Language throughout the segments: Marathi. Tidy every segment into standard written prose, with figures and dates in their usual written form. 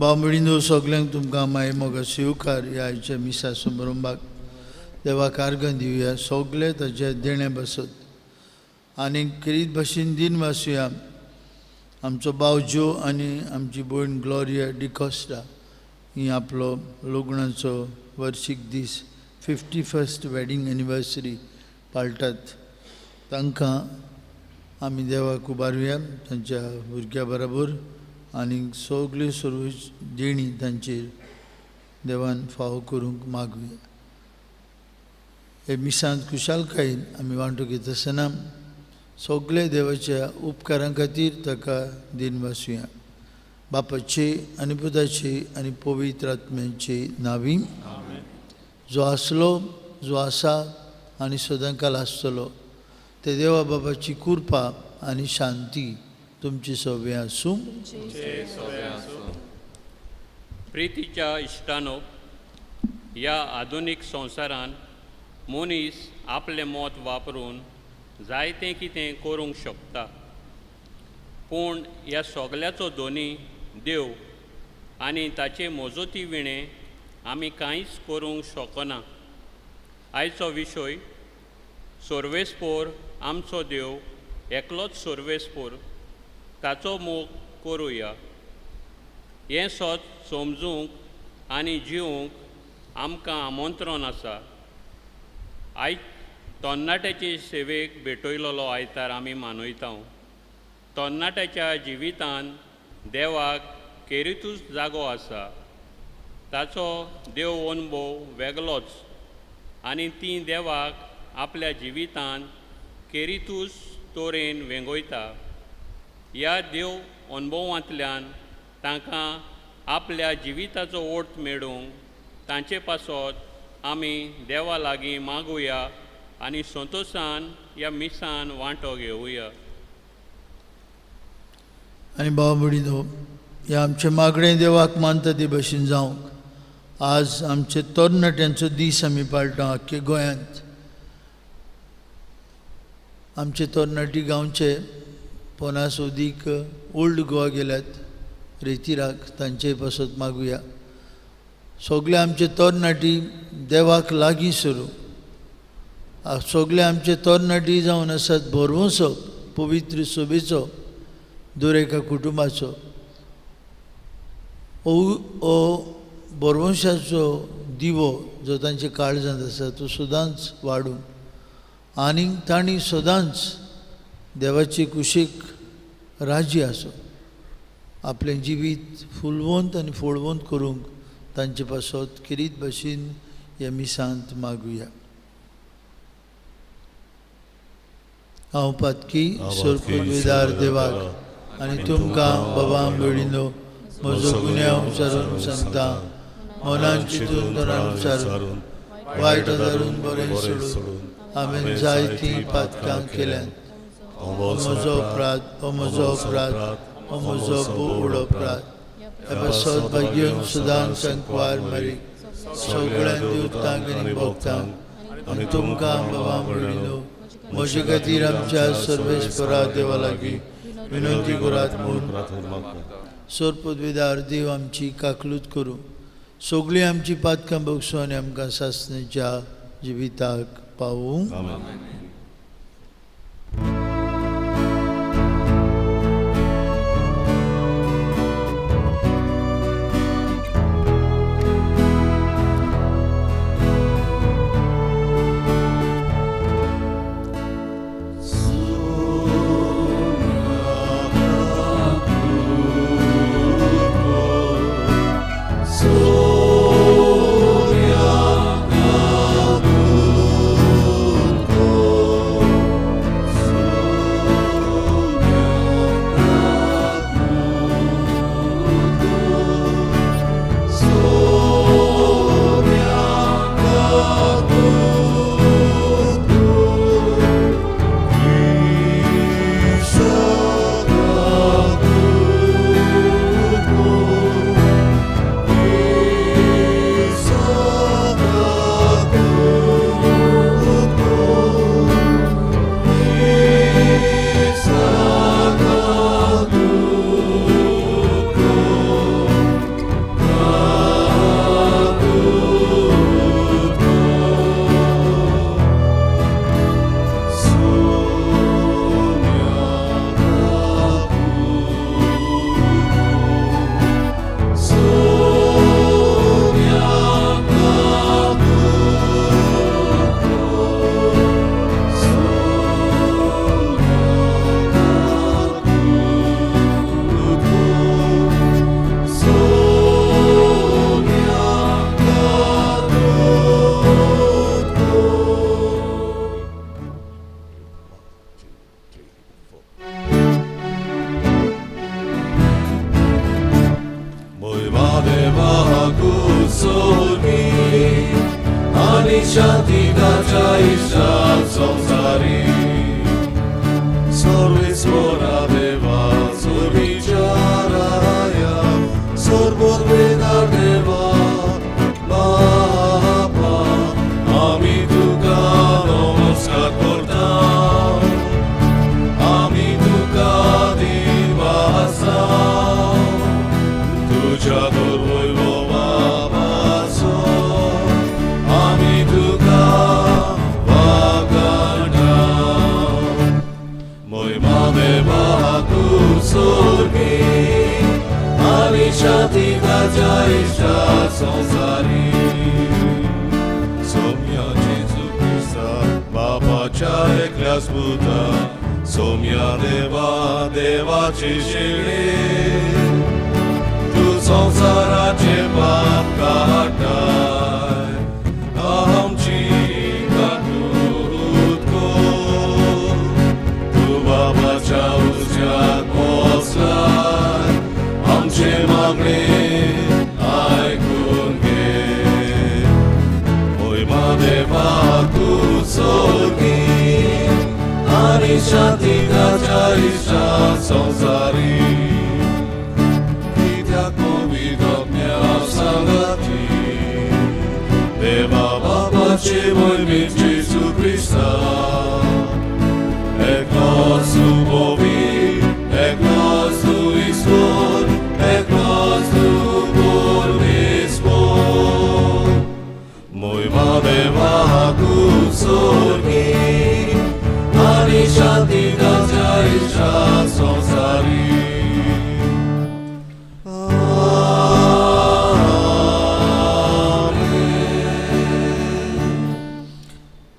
बांबडीनो सगल्यांक तुमकां माय मोगा शिवकार ह्या आयच्या मिसा समारंभाक देवाक आर्गां दिवया. सगळे ताचे देणे बसत आनी किरीत भाशेन दिन वाचुया. आमचो भाव जो आनी आमची भयण ग्लोरिया डिकोस्टा ही आपलो लग्नाचो वर्शीक दीस 51st वेडिंग एनिवर्सरी पाळटात. तांकां आमी देवाक उबारुया तांच्या भुरग्या बरोबर आनी सगळ्यो सर्व देणी तांचेर देवान फावो करूंक मागुया. हे मिसांत खुशालकायेन आमी वांटो घेत आसतना सगळे देवाच्या उपकारां खातीर ताका दिन वाचुया. बापाचे आनी पुताचे आनी पवित्र आत्म्याचे नांवी. जो आसलो, जो आसा आनी सदांकाल आसतलो ते देवा बापाची कृपा आनी शांती तुमची सगळे आसूं. प्रितीच्या इश्टानो, ह्या आधुनीक संवसारान मनीस आपलें मत वापरून जायतें कितें करूंक शकता. पूण ह्या सगल्याचो दोनी देव आनी ताचे मोजोती विणें आमी कांयच करूंक शकना. आयचो विशय सर्वेस्पोर आमचो देव एकलोच सर्वेस्पोर, ताचो मोग करुया. हें सत समजूंक आनी जिवूंक आमकां आमंत्रण आसा. आयज तरणाट्याचे सेवेक भेटयलोलो आयतार आमी मानयता. तरणाट्याच्या जिवितान देवाक केरितूच जागो आसा. ताचो देव अनुभव वेगळोच आनी ती देवाक आपल्या जिवितान केरितूच तोरेन वेंगयता. ह्या देव अनुभवांतल्यान तांकां आपल्या जिविताचो ओर्थ मेळूंक तांचे पासत आमी देवा लागीं मागुया आनी संतोशान ह्या मिसान वांटो घेवया. आनी भाव भयणीनो, हे आमचे मागणें देवाक मानता ते भशेन जावंक आज आमचे तरणाट्यांचो दीस आमी पाळटा आख्खे गोंयांत. आमचे तरणाटी गांवचे 50 अदीक ओल्ड गोवा गेल्यात रेतीराक, तांचे पासत मागुया. सगळे आमचे तरणाटी देवाक लागीं सरू. सगळे आमचे तरणाटी जावन आसात बोरवंसो पवित्र सभेचो, दर एका कुटुंबाचो. हो बोरवंशाचो दिवो जो तांचे काळजांत आसा तो सदांच वाडूं आनी तांणी सदांच देवाचे कुशीक राजी आसो. आपलें जिवीत फुलवंत आनी फळवंत करूंक तांचे पासत किरीत भाशेन ह्या मिसांत मागुया. हांव पातकी सरपदवीदार देवाक आनी तुमकां बाबा भयणीनो म्हजो गुन्यांव विचारून सांगता. मनान चिंतून तोंडान विचारून वायट धरून बरें सोडून हांवें जायतीं पातकां केल्यांत. हो म्हजो अपराध, हो म्हजो अपराध, हो म्हजो बोड अपराध एबसोद भाग्यून सुदान संकवार मरी सगळ्यां दिवतांक आनी भोगतांक आनी तुमकां बाबा म्हणिलो म्हजे खातीर आमच्या सर्वेस्परा देवा लागीं विनंती करात म्हूण सोर पदवीदार देव आमची काकलूत करूं सगळीं आमची पातकां बगसूं आनी आमकां सासणेच्या जिविताक पावूं.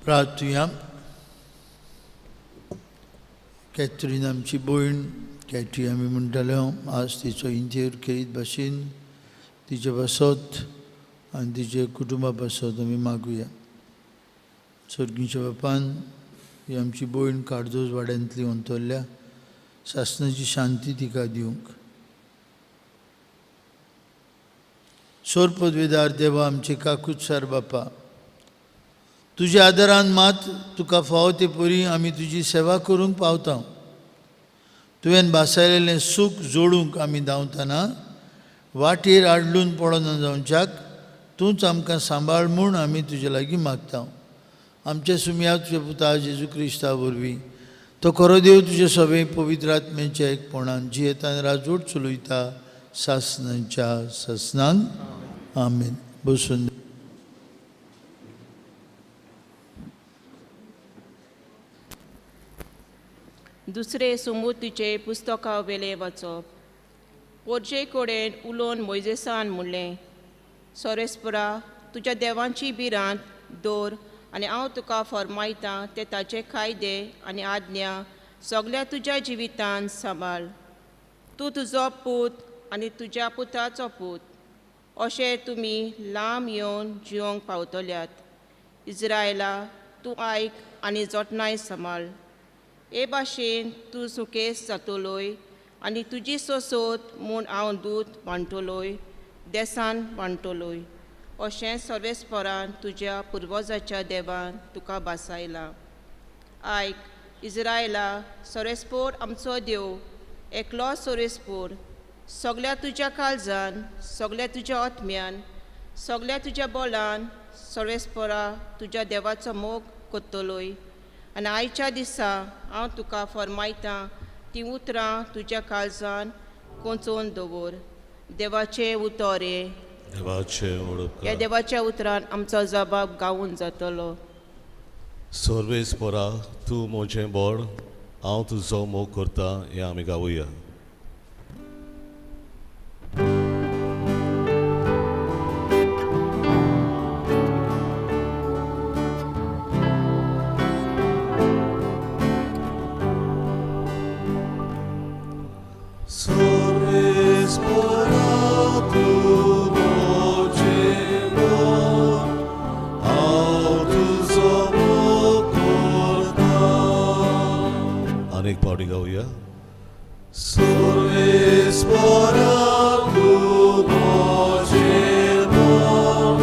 प्रार्थुया. कॅथरीन आमची भयण कॅटी आमी म्हणटाले आज तिचो इंतेर करीत भाशेन तिचे बसत आनी तिचे कुटुंबा बसत आमी मागुया. सर्गीच्या बापान ही आमची भयण काळजोज वाड्यांतली वंतरल्या सासणाची शांती तिका दिवंक. सोर पदवीदार देवा आमचे काकूतसार बापा तुज्या आदारान मात तुका फावो ते परी आमी तुजी सेवा करूंक पावता. तुवें बासायलेलें सूख जोडूंक आमी धांवतना वाटेर आडलून पडोन जावच्याक तूंच आमकां सांबाळ म्हूण आमी तुजे लागीं मागता. आमचे सुमया तुजे पुता जेजू क्रिस्ता वरवीं तो खरो देव तुजे सभे पवित्र आत्म्याच्या एकपणान जियेतान राजवट चलयता सासनांच्या सासनांक आमेन. बसून दुसरे सुमोतीचे पुस्तका वेले वाचप. पोरचे कडेन उलोवन मोयजेसान म्हणलें, सोरेस्परा तुज्या देवांची बिरांत दवर आनी हांव तुका फरमायतां ते ताचे कायदे आनी आज्ञा सगळ्या तुज्या जिवितांत सांबाळ. तूं तुजो पूत आनी तुज्या पुताचो पूत अशें तुमी लांब येवन जिवंक पावतल्यात. इस्रायला तूं आयक आनी जोटणाय सांबाळ. हे भाशेन तूं सुकेस जातलोय आनी तुजी सोसोत म्हूण हांव दूत वांटलोय देसान वांटलोय. अशें सर्वेस्परान तुज्या पुर्वजाच्या देवान तुका बासायलां. आयक इस्रायला, सोरेस्पोर आमचो देव एकलो सोरेस्पोर सगळ्या तुज्या काळजान सगळ्या तुज्या आत्म्यान सगळ्या तुज्या बोलान सोरेस्पोरा तुज्या देवाचो मोग कोत्तलोय. आनी आयच्या दिसा हांव तुका फरमायतां तीं उतरां तुज्या काळजान कोंचोवन दवर. देवाचे उतोरे ह्या देवाच्या उतरान आमचो जबाब गावून जातलो. सर्वेस्परा तूं म्हजें बोड हांव तुजो मोग करता हें आमी गावुया. अनेक पावटी गावुया. सर्वेस्परा तूं म्हजें बोड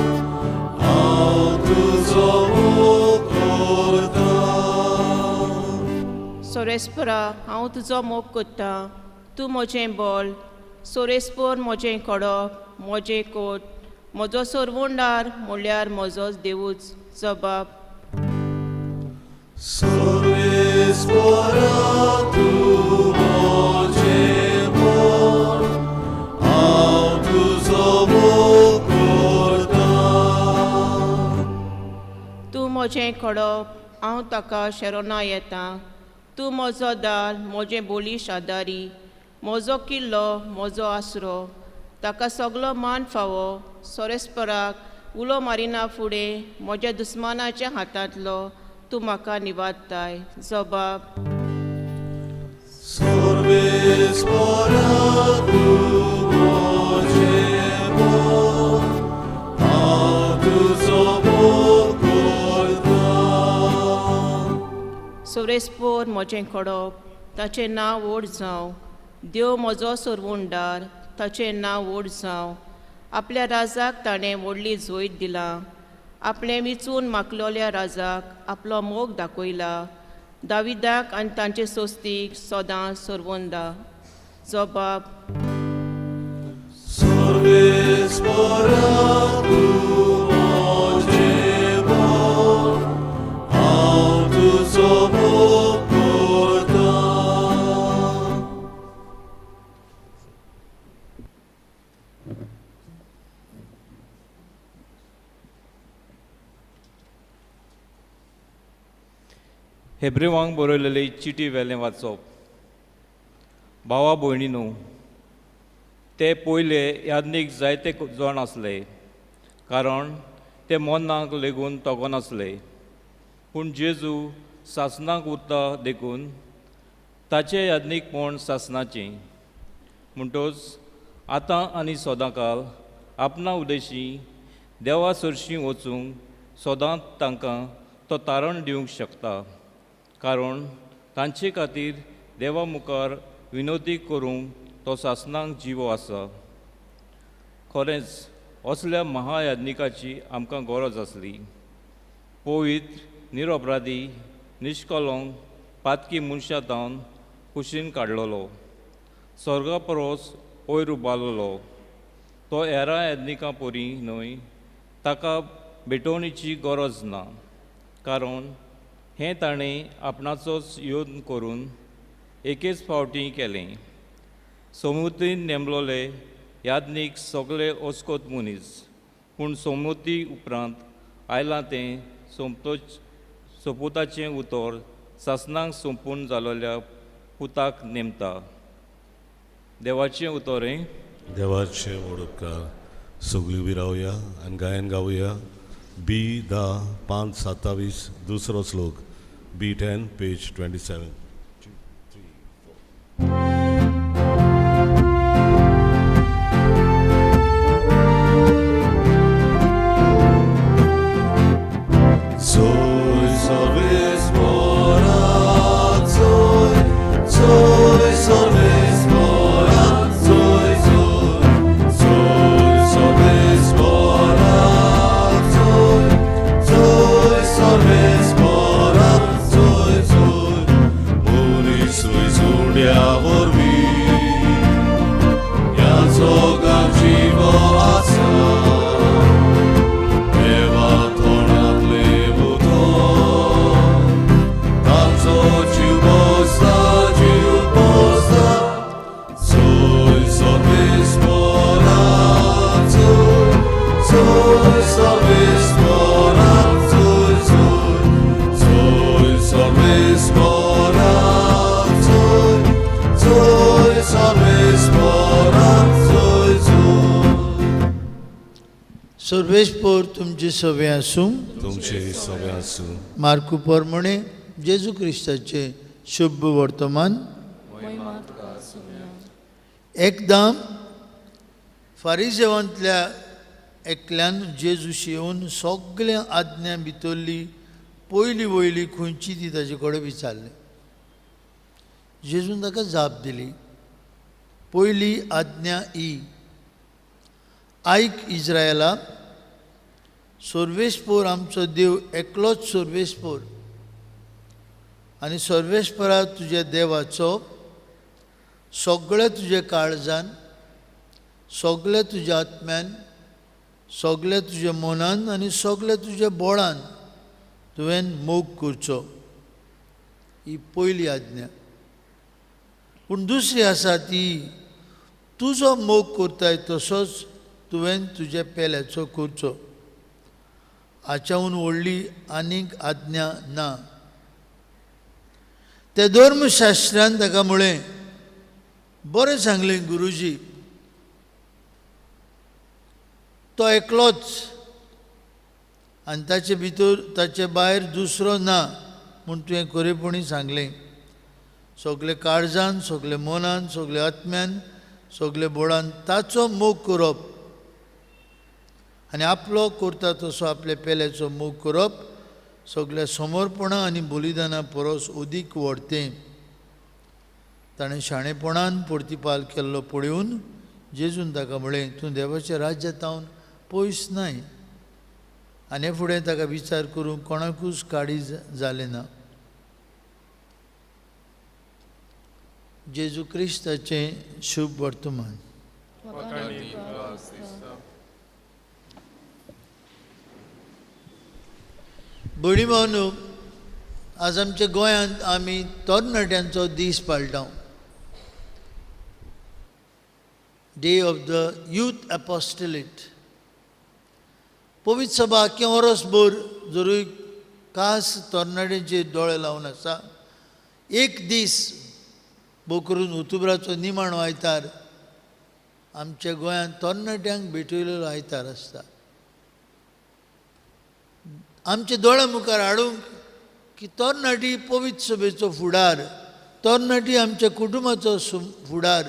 हांव तुजो मोग करता. सोरेस्परा हांव तुजो मोग कोत्ता. तूं म्हजें बोल. सोरेस्पोर म्हजें कडप म्हजें कोट म्हजो सोरवोंडार म्हणल्यार म्हजोच देवूच. जबाब सर्वेस्परा तूं म्हजें बोड हांव तुजो मोग करता. तूं म्हजें कडप हांव ताका शेरोना येतां. तूं म्हजो दाल म्हजें बोलीश आदारी म्हजो किल्लो म्हजो आसरो. ताका सगलो मान फावो. सोरेस्पराक उलो मारिना फुडें म्हज्या दुस्मानाच्या हातांतलो तूं म्हाका निवाडटाय. जबाब सर्वेस्परा तूं म्हजें बोड हांव तुजो मोग करता. सोरेस्पोर म्हजें कडप ताचें नांव व्हड जावं. देव म्हजो सोरवोंडार ताचें नांव व्हड जावं. आपल्या राजाक ताणें व्हडली जोयत दिलां. आपलें विचून मागलोल्या राजाक आपलो मोग दाखयला. दाविदाक आनी तांचे सोस्तीक सदां सोरवोंदा. जबाब सर्वेस्परा तूं म्हजें बोड हांव तुजो मोग करता. हेब्रेवांक बरयलेली चिटी वेलें वाचप. भावा भयणीनो, ते पयले यादनीक जायते जाण आसले, कारण ते मोनाक लेगून तोगोन आसले. पूण जेजू सासनाक उरता देखून ताचें यादनीकपण सासनाचें. म्हणटच आतां आनी सदांकाल आपणा उदेशी देवा सरशीं वचूंक सदांच तांकां तो तारण दिवंक शकता, कारण तांचे खातीर देवा मुखार विनोदी करूंक तो सासनांक जिवो आसा. खरेंच असल्या महायाज्ञिकाची आमकां गरज आसली. पवित्र, निरपराधी, निश्कलंक, पातकी मनशां जावन कुशीन काडलोलो, स्वर्गा परोस वयर उबारलो. तो हेरां येदनिकां परी न्हय, ताका भेटोवणीची गरज ना, कारण हें ताणें आपणाचोच योन करून एकेच फावटी केलें. सोमुतीन नेमलोले यादनीक सगळे ओस्कोत मनीस, पूण सोमुती उपरांत आयलां तें सोपुताचें उतर सासणांक सोंपून जालोल्या पुताक नेमता. देवाचें उतोरें. देवाचे उपकार सगळीं उबी रावया आनी गायन गावया. B10:5:27 दुसरो श्लोक. B10 page 27. सर्वेस्पोर तुमची सवे आसूं. तुमचे सगळे आसूं. मार्कू पोरमणे जेजू क्रिस्ताचे शुभ वर्तमान. एकदां फारिजेवांतल्या एकल्यान जेजूशी येवन सगळ्या आज्ञा भितरली पयली वयली खंयची ती ताचे कडेन विचारलें. जेजून ताका जाप दिली. पयली आज्ञा ही, आयक इस्रायेला, सर्वेस्पोर आमचो देव एकलोच सर्वेस्पोर, आनी सर्वेस्परा तुज्या देवाचो सगळे तुजे काळजान, सगळे तुज्या आत्म्यान, सगळे तुज्या मनान आनी सगळे तुज्या बोळान तुवें मोग करचो. ही पयली आज्ञा. पूण दुसरी आसा ती, तुजो मोग करताय तसोच तुवें तुज्या पेल्याचो करचो. हाच्याहून व्हडली आनीक आज्ञा ना. ते धर्मशास्त्रान ताका म्हळें, बरें सांगलें गुरुजी, तो एकलोच आनी ताचे भितर ताचे भायर दुसरो ना म्हूण तुवें खरेपणी सांगलें. सगळे काळजान, सगळे मनान, सगळे आत्म्यान, सगळे बोळान ताचो मोग करप आनी आपलो करता तसो आपल्या पेल्याचो मोग करप सगळ्या समर्पणां आनी बलिदाना परस अदीक व्हडतें. ताणें शाणेपणान प्रतिपाल केल्लो पळोवन जेजून ताका म्हळें, तूं देवाच्या राज्यांतावन पयस न्हय. आनी फुडें ताका विचार करूंक कोणाकूच काडी जालें ना. जेजू क्रिस्ताचें शुभ वर्तमान. भयणी भावनो, आज आमच्या गोंयांत आमी तरणाट्यांचो दीस पाळटात. Day of the youth apostolate. पवित्र सभा आख्खें वरसभर जरूय खास तरणाट्यांचेर दोळे लावन आसा. एक दीस भोव करून ऑक्टोबराचो निमाणो आयतार आमच्या गोंयांत तरणाट्यांक भेटयलेलो आयतार आसता. आमचे दोळ्या मुखार हाडूंक की तरणाटी पवित्र सभेचो फुडार, तरणाटी आमच्या कुटुंबाचो फुडार,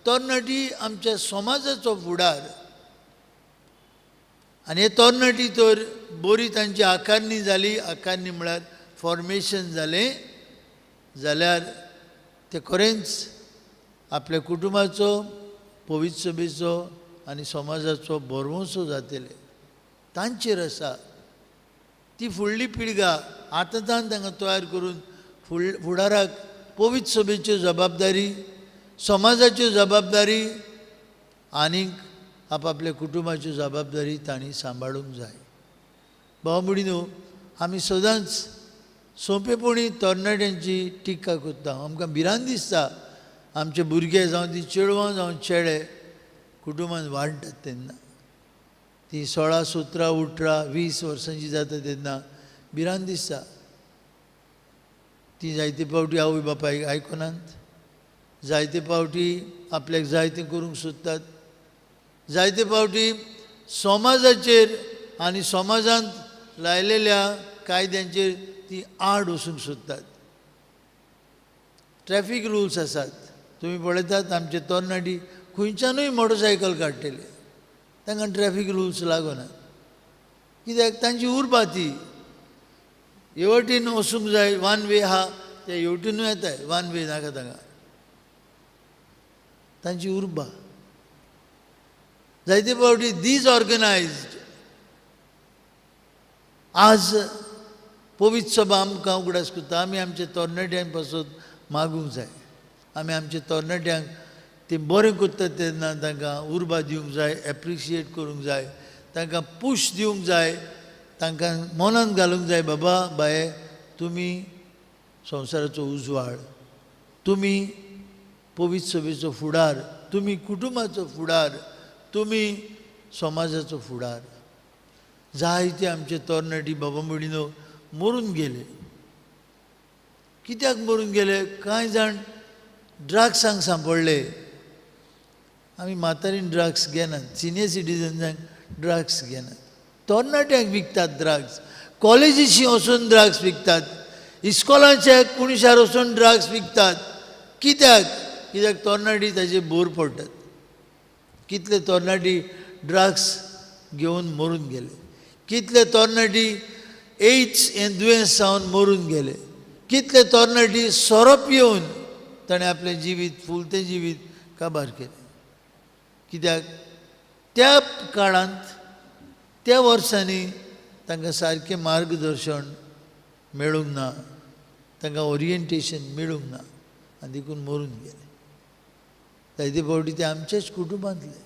तरणाटी आमच्या समाजाचो फुडार. आनी हे तरणाटी तर बरी तांची आकारणी जाली. आकारणी म्हळ्यार फॉर्मेशन जालें जाल्यार ते खरेंच आपल्या कुटुंबाचो, पवित्र सभेचो आनी समाजाचो बरवंसो जातले. तांचेर आसा ती फुडली पिळगा. आतांच्यान तांकां तयार करून फुडाराक पवित्र सभेच्यो जबाबदारी, समाजाच्यो जबाबदारी आनीक आपापल्या कुटुंबाच्यो जबाबदारी तांणी सांबाळूंक जाय. भाव भयणीनो, आमी सदांच सोंपेपणी तरणाट्यांची टिका करता. आमकां भिरांत दिसता आमचे भुरगे जावं ती चेडवां जावं चेडे कुटुंबांत वाडटात तेन्ना, ती 16, 17, 18, 20 वर्सांची जाता तेन्ना भिरांत दिसता. ती जायते फावटी आवय बापायक आयकनात, जायते फावटी आपल्याक जाय तें करूंक सोदतात, जायते फावटी समाजाचेर आनी समाजांत लायलेल्या कायद्यांचेर ती आड वचूंक सोदतात. ट्रॅफिक रुल्स आसात, तुमी पळयतात आमचे तरणाटी खंयच्यानूय मोटरसायकल काडटले, तांकां ट्रॅफिक रुल्स लागनात. कित्याक तांची उर्बा ती हे वटेन वचूंक जाय, वन वे आहा ते हेवटेनूय येताय, वन वे नाका तांकां, तांची उर्बा. जायते फावटी डिसऑर्गनायज्ड. आज पवित्र सभा आमकां उगडास करता, आमी आमच्या तरणाट्यांक पासून मागूंक जाय. आमी आमच्या तरणाट्यांक ते बरें करतात तेन्ना तांकां उर्बा दिवंक जाय, एप्रिशिएट करूंक जाय, तांकां पुश दिवंक जाय, तांकां मनांत घालूंक जाय, बाबा बाये तुमी संवसाराचो उजवाड, तुमी पवित्र सभेचो फुडार, तुमी कुटुंबाचो फुडार, तुमी समाजाचो फुडार. जायते आमचे तरणाटी बाबा भयणीनो मरून गेले. कित्याक मरून गेले? कांय जाण ड्रग्सांक सांपडले. आमी म्हातारीन ड्रग्स घेनात, सिनियर सिटीजन्सांक ड्रग्स घेनात, तरणाट्यांक विकतात ड्रग्स, कॉलेजीशी वचून ड्रग्स विकतात, इस्कॉलाच्या कुणीशार वचून ड्रग्स विकतात. कित्याक? कित्याक तरणाटी ताजे बोर पडटात. कितले तरणाटी ड्रग्स घेवन मरून गेले, कितले तरणाटी एड्स हें दुयेंस जावन मरून गेले, कितले तरणाटी सोरोप येवन ताणें आपलें जिवीत, फुलतें जिवीत काबार केलें. कित्याक? त्या काळांत, त्या वर्सांनी तांकां सारकें मार्गदर्शन मेळूंक ना, तांकां ओरिएंटेशन मेळूंक ना, आनी देखून मरून गेले. जायते फावटी ते आमचेच कुटुंबांतले.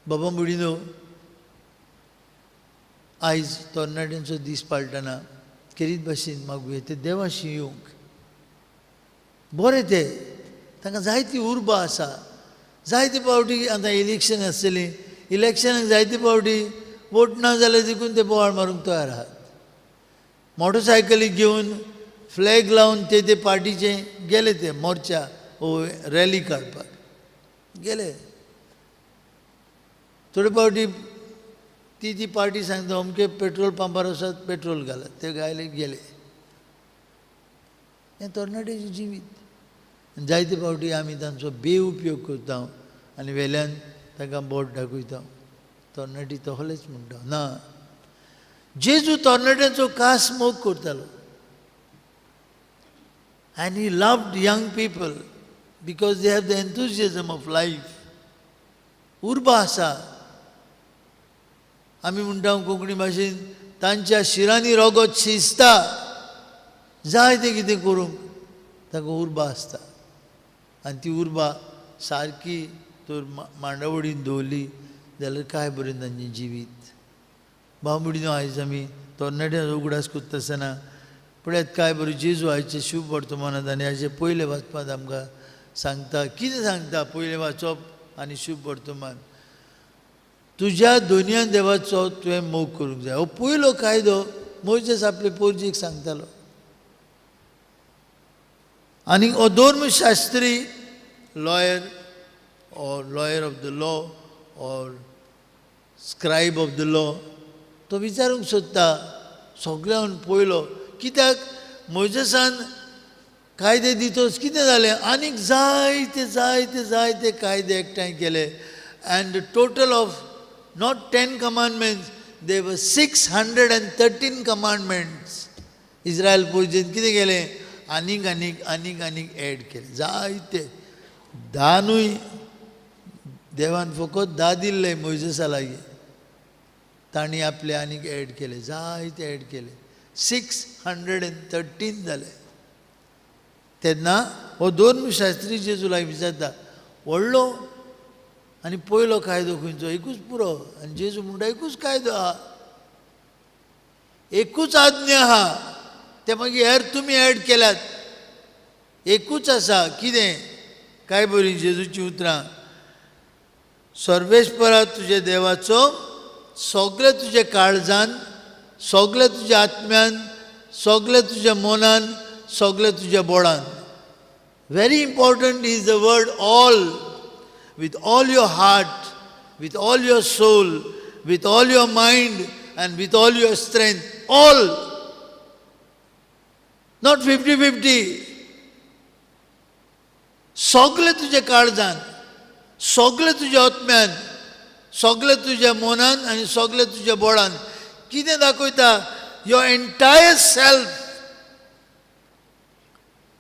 बाबा भयणीनो, आयज तरणाट्यांचो दीस पाळटना खेरीत भाशेन मागुया ते देवाशी येवंक. बरें ते, तांकां जायती उर्बा आसा. जायते फावटी आतां इलेक्शन आसतलीं, इलेक्शनाक जायते फावटी वोट ना जाल्यार देखून ते बोवाळ मारूंक तयार आहात. मोटरसायकली घेवन फ्लॅग लावन ते पार्टीचे गेले, ते मोर्चा ओ रॅली काडपाक गेले. थोडे फावटी ती पार्टी सांगता अमके पेट्रोल पंपार वसात पेट्रोल घालात, ते गायले गेले. हें तरणाट्याचें जिवीत. जायते फावटी आमी तांचो बेउपयोग करता आनी वेल्यान तांकां बोट दाखयता. तरणाटी तहलेच म्हणटा ना. जेजू तरणाट्यांचो खास मोग करतालो. And he loved young people because they have the enthusiasm of life. उर्बा आसा. आमी म्हणटा कोंकणी भाशेन तांच्या शिरांनी रगत शिजता. जाय तें कितें करूंक ताका उर्बा आसता. आनी ती उर्बा सारकी तर मांडावळीन दवरली जाल्यार काय बरें तांचें जिवीत. भाव भयणीनो, आयज आमी तरणाट्यांचो उगडास करता आसतना पळयात काय बरें जेजू आयचे शुभ वर्तमानांत आनी हाचे पयले वाचपांत आमकां सांगता. कितें सांगता पयलें वाचप आनी शुभ वर्तमान? तुज्या दोनूय देवाचो तुवें मोग करूंक जाय. हो पयलो कायदो मोइसेस आपले पोरजेक सांगतालो. आनी हो धर्मशास्त्री, lawyer of the law or scribe of the law, तो विचारूंक सोदता सगळ्यान पयलो. कित्याक? मोइसेसान कायदे दितोच कितें जालें? आनीक जायते जायते जायते कायदे एकठांय केले. And total of not 10 commandments, there were 613 commandments. इस्रायल पुरजेन कितें केलें? आनीक आनीक आनीक आनीक एड केले. जायते 10ूय देवान फकत 10 दिल्ले मोइसेसा लागीं, तांणी आपले आनीक एड केले, जायते एड केले. 613 जाले. तेन्ना हो धर्मशास्त्री जेजूला विचारता व्हडलो आनी पयलो कायदो खंयचो एकूच पुरो आनी जेजू म्हणटा एकूच कायदो आहा एकूच आज्ञा आहा ते मागीर हेर तुमी एड केल्यात एकूच आसा कितें काय बरी जेजूची उतरां सर्वेस्परा तुजे देवाचो सगळे तुजे काळजान सगळे तुज्या आत्म्यान सगळे तुज्या मनान सगळे तुज्या बोडान very important is the word all with all your heart with all your soul with all your mind and with all your strength all not 50-50 सगळे तुजे काळजान सगळे तुज्या आत्म्यान सगळे तुज्या मनान आनी सगळे तुज्या बोडान कितें दाखयता your entire self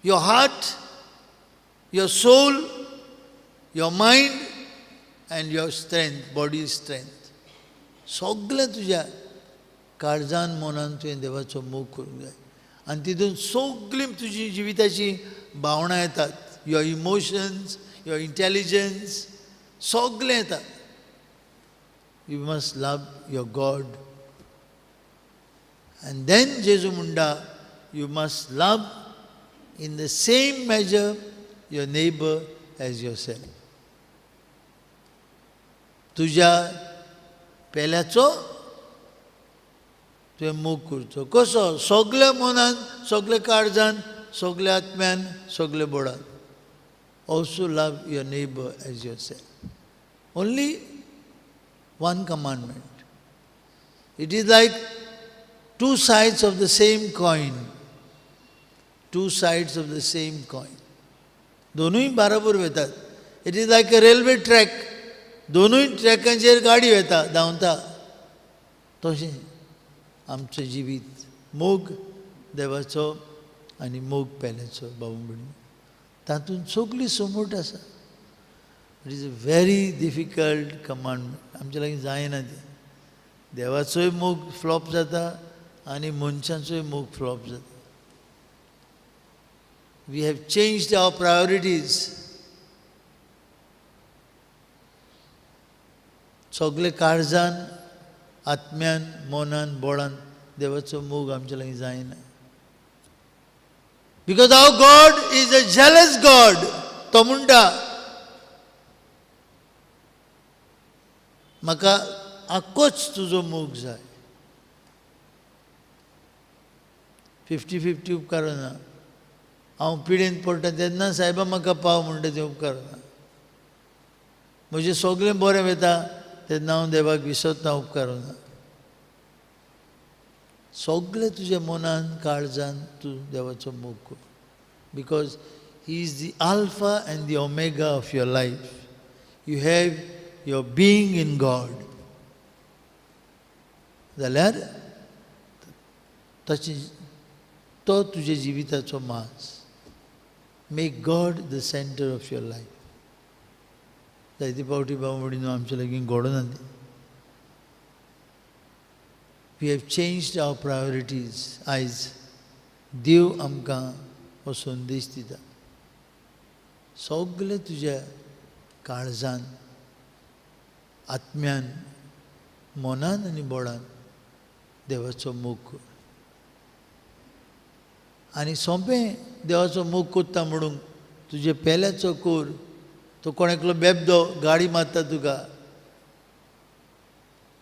your heart your soul your mind and your strength body strength सगळे तुज्या काळजान मनान तुवें देवाचो मोग करूंक जाय आनी तितून सगळी तुजी जिविताची भावना येतात your emotions your intelligence सगळें येता you must love your God and then जेजू म्हणटा you must love in the same measure your neighbor as yourself तुज्या पेल्याचो तुवें मोग करचो कसो सगळ्या मनान सगळ्या काळजान सगळ्या आत्म्यान सगळ्या बोडान also love your neighbor as yourself only one commandment it is like two sides of the same coin two sides of the same coin दोनूय बराबर वतात it is like a railway track दोनूय ट्रॅकांचेर गाडी वता धांवता तशें आमचें जिवीत मोग देवाचो आनी मोग पेल्याचो भाऊ भयणी तातूंत सगळी समोट आसा it is a very difficult commandment आमचे लागीं जायना तें देवाचोय मोग फ्लॉप जाता आनी मनशांचोय मोग फ्लॉप जाता We have changed our priorities. सगळे काळजान आत्म्यान मनान बोडान देवाचो मोग आमचे लागीं जायना because our God is a jealous God तो म्हणटा म्हाका आख्खोच तुजो मोग जाय 50-50 उपकार ना हांव पिडेन पडटा तेन्ना सायबा म्हाका पाव म्हणटा तें उपकार ना म्हजें सगळें बरें वता तेन्ना हांव देवाक विसरता उपकार ना सगळें तुज्या मनान काळजान तूं देवाचो मोग कर because he is the alpha and the omega of your life you have your being in God जाल्यार तशें तो तुज्या जिविताचो माज Make God the center of your life. जायती पावटी भाव भयणीनो आमचे लागीं घडोना तें we have changed our priorities आयज देव आमकां हो संदेश दिता सगळे तुज्या काळजान आत्म्यान मनान आनी बोडान देवाचो मोग कर आनी सोंपें देवाचो मोग कोत्ता म्हणून तुजे पेल्याचो कोर तो कोणाकलो बेबदो गाडी मारता तुका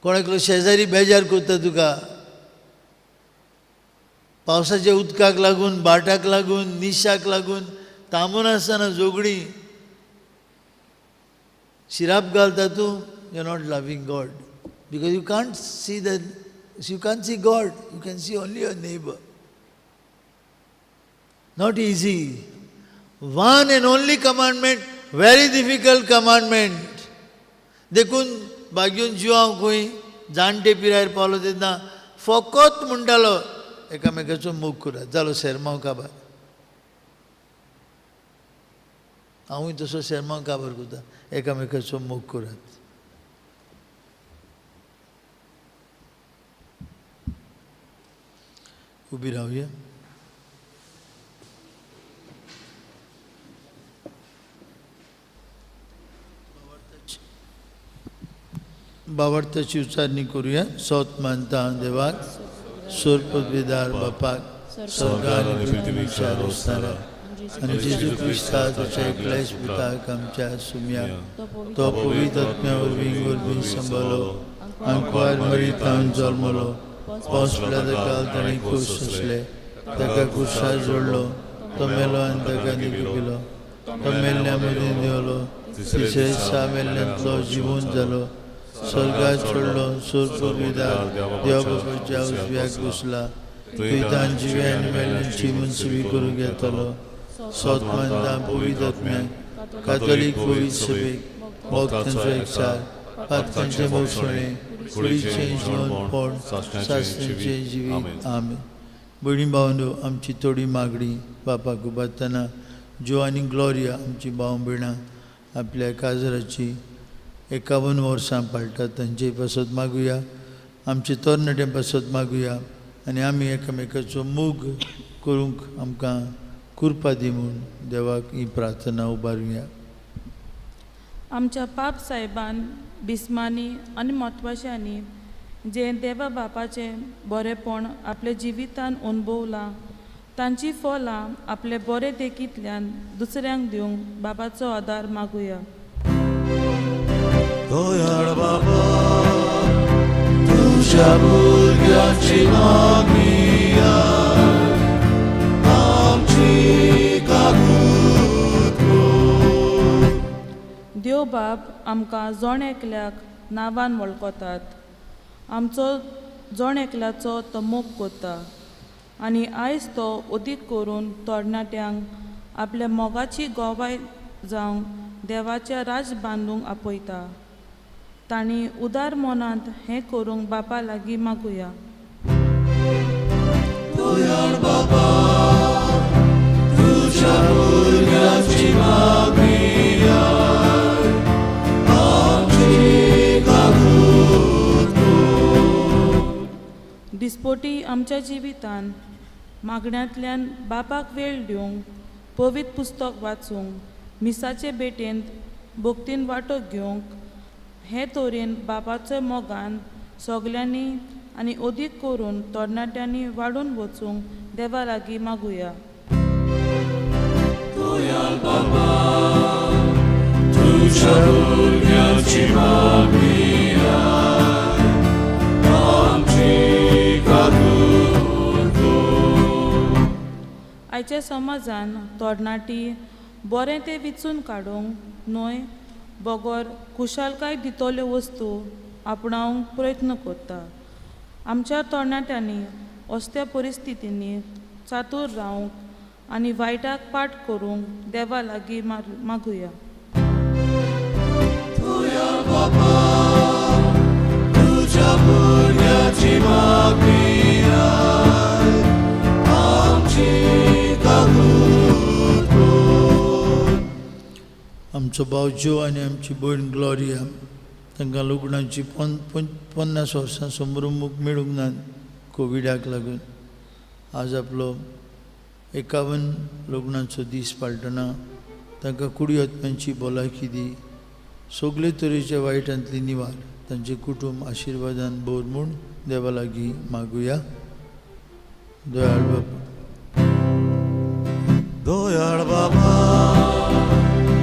कोणाकलो शेजारी बेजार करता तुका पावसाच्या उदकाक लागून बाटाक लागून निशाक लागून थांबून आसतना जोगडी शिराप घालता तूं you are not loving God because you can't see God you can see only your neighbour Not easy. One and only commandment, very difficult commandment. देखून बागेवन जिवांव खंय जाणटे पिरायेर पावलो तेन्ना फकत म्हणटालो एकामेकाचो मोग करात जालो शेरमांव काबार हांवूय तसो शेरमांव काबार करता एकामेकाचो मोग करात उबी रावया भावार्थाची उच्चारणी करूया. सोत मानता देवाक, सूर पदवीदार बापाक, स्वर्गान आनी पृथ्वीच्या रोस्तारा आनी जेजू क्रिस्ता तुझ्या एकल्याच पुताक आमच्या सुम्या तो पवित्र आत्म्या वरवीं संभलो आंकवार मरीतावन जल्मलो पोंसल्या काल ताणें खूश सोंसले ताका कुशार जोडलो तो मेलो आनी ताका न्हिदपिलो तो मेल्ल्या मदीं देंवलो तिसरे दिसा मेल्ल्यांतलो जिवंत जालो स्वर्गात चडलो सूर पदवीदार देवा बापाच्या उजव्याक बसला थंय तांची जिव्या आनी मेल्ल्यांची मनसुबी करूंक येतलो सोत मानता पवित्र आत्म्याक कातोलीक पवित्र सभेक भक्तांचो एकचार पातकांचे मोक्षणे कुडीचें जिवन पोड सासऱ्यांचें जिवीत आमेन. भयणी भावंडो आमची थोडी मागणी बापाक उबारतना जो आनी ग्लोरिया आमची भाव भयणां आपल्या काजराची 51 वर्सां पाळटात तांचे पासत मागुया आमचे तरणाटे पासत मागुया आनी आमी एकामेकाचो मोग करूंक आमकां कृपा दी म्हूण देवाक ही प्रार्थना उबारुया. आमच्या पाप साहेबान बिस्मानी आनी म्हत्वाच्यांनी जे देवा बापाचें बरेपण आपल्या जिवितान अनुभवलां तांची फळां आपले बरे देखींतल्यान दुसऱ्यांक दिवंक बाबाचो आदार मागुया. दोयाळ बाबा तुझ्या भुरग्याची मागणिया आमची काकूत कर. देव बाब आमकां जोण एकल्याक नांवान वळखतात आमचो जोण एकल्याचो तो मोग करता आनी आयज तो अदीक करून तरणाट्यांक आपल्या मोगाची गोवाय जावंक देवाचें राज बांदूंक आपयता. तांणी उदार मनांत हें करूंक बापा लागीं मागुया. दोयाळ बाबा तुझ्या भुरग्याची मागणिया आमची काकूत कर. दिसपोटी आमच्या जिवितान मागण्यांतल्यान बापाक वेळ दिवंक पवित्र पुस्तक वाचूंक मिसाचे भेटेंत भक्तीन वांटो घेवंक हे तोरेन बापाच्या मोगान सगल्यांनी आनी अदीक करून तरणाट्यांनी वाडून वचूंक देवा लागीं मागुया. दोयाळ बाबा तुझ्या भुरग्याची मागणिया आमची काकूत कर. आयच्या समाजान तरणाटी बरें तें विचून काडूंक न्हय बगोर खुशालकाय दितल्यो वस्तू आपणावंक प्रयत्न करता. आमच्या तरणाट्यांनी असत्या परिस्थितींनी चातूर रावंक आनी वायटाक पाट करूंक देवा लागीं मागुया. दोयाळ बाबा तुझ्या भुरग्याची मागणिया आमची काकूत कर. आमचो भाव जो आनी आमची भयण ग्लोरिया तांकां लग्नाची 50 वर्सां समरुमूक मेळूंक ना कोविडाक लागून. आज आपलो 51 लग्नाचो दीस पाळटना तांकां कुडी आत्म्यांची भलायकी दी सगळे तरेच्या वायटांतली निवार तांचे कुटुंब आशिर्वादान भर म्हूण देवा लागीं मागुया. दोयाळ बाबा दोयाळ बाबा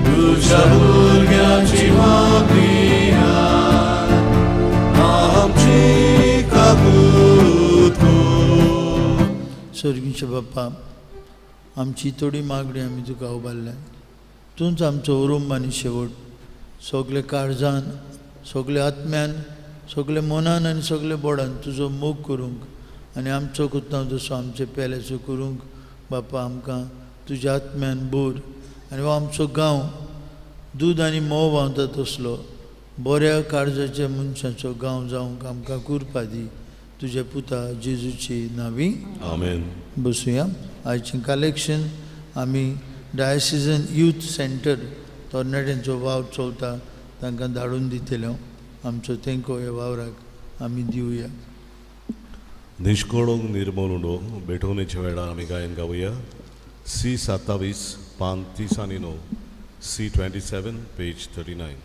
तुझ्या भुरग्याची मागणिया आमची काकूत कर. स्वर्गीचे बाप्पा आमची थोडी मागणी आमी तुका उबारल्यान तूंच आमचो उरूम आनी शेवट सगळे काळजान सगळे आत्म्यान सगळे मनान आनी सगळे बोडान तुजो मोग करूंक आनी आमचो कुत्तांव जसो आमचे पेल्याचो करूंक बापा आमकां तुज्या आत्म्यान बोर आनी हो आमचो गांव दूद आनी मोव व्हांवता तसलो बऱ्या काळजाच्या मनशाचो गांव जावंक आमकां कृपा दी तुज्या पुता जेजूची नांवी आमेन. बसूया. आयचें कलेक्शन आमी डायसिजन यूथ सेंटर तरणाट्यांचो वावर चलता तांकां धाडून दितल्यो आमचो तेंको ह्या वावराक आमी दिवया. निष्कोळोंक निर्मोलुडो बेठवणेच्या वेळार आमी गायन गावया. C27 पान 30 आनी 9 C27 पेज 39.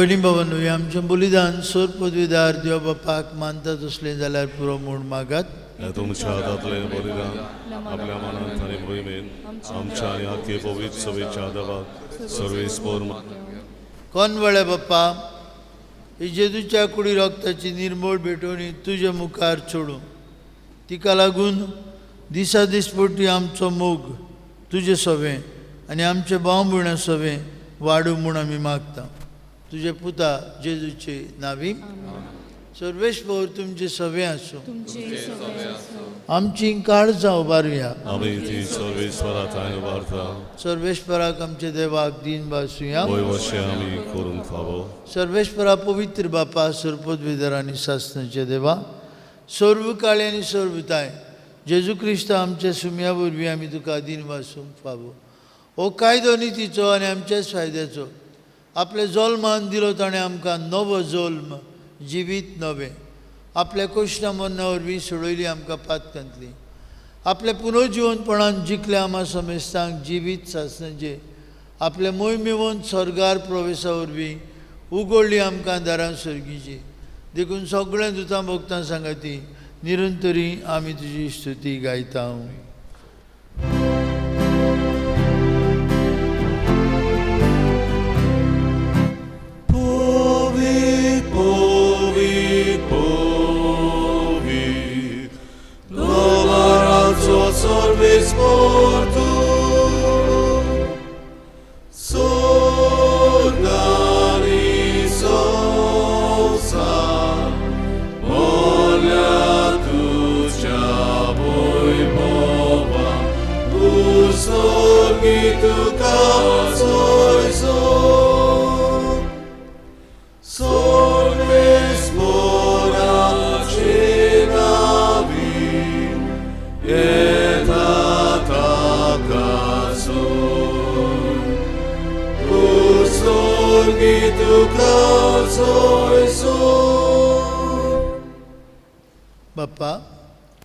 भयणी भावांनो, हे आमचें बलिदान सोर पदवीदार देव बापाक मानतात असलें जाल्यार पुरो म्हूण मागात. हे तुमच्या हातांतलें बलिदान आपल्या मनांत आनी मोहिमेन आमच्या आनी आख्खे पवित्र सभेच्या देवाक सर्वेस्पर कोनवळे बाप्पा, ही जेजूच्या कुडी रक्ताची निर्मळ भेटोवणी तुजे मुखार सोडूं. तिका लागून दिसा दिसपटी आमचो मोग तुजे सवें आनी आमचे भाव भयणां सवें वाडूं म्हूण आमी मागता. तुजे पुता जेजूचे नांवी. सर्वेस्पर तुमचे सवें आसूं. आमची काळजां उबारुया. आमी ती सर्वेस्परात उबारता. सर्वेस्पराक आमचे देवाक दिन भासूया. होय अशें आमी करूंक फावो. सर्वेस्परा पवित्र बापा, सर्पदविदार आनी सासणाचे देवा, सर्व काळी आनी सर्वताय जेजू क्रिस्त आमच्या सुम्या वरवीं आमी तुका दिन वासूंक फावो. हो कायदो नितीचो आनी आमच्याच फायद्याचो. आपल्या जल्मान दिलो ताणें आमकां नवो जल्म, जिवीत नवें. आपल्या कश्टा मरना वरवीं सोडयली आमकां पातकांतली. आपल्या पुनर्जिवनपणान जिखले आमा समेस्तांक जिवीत सासणाचे. आपल्या मोहिमेवंत स्वर्गार प्रवेशा वरवीं उगडली आमकां दारां सर्गीची. देखून सगळ्या दुतां भक्तां सांगाती निरंतरी आमी तुजी स्तुती गायता. सर्वेस्पर बाप्पा,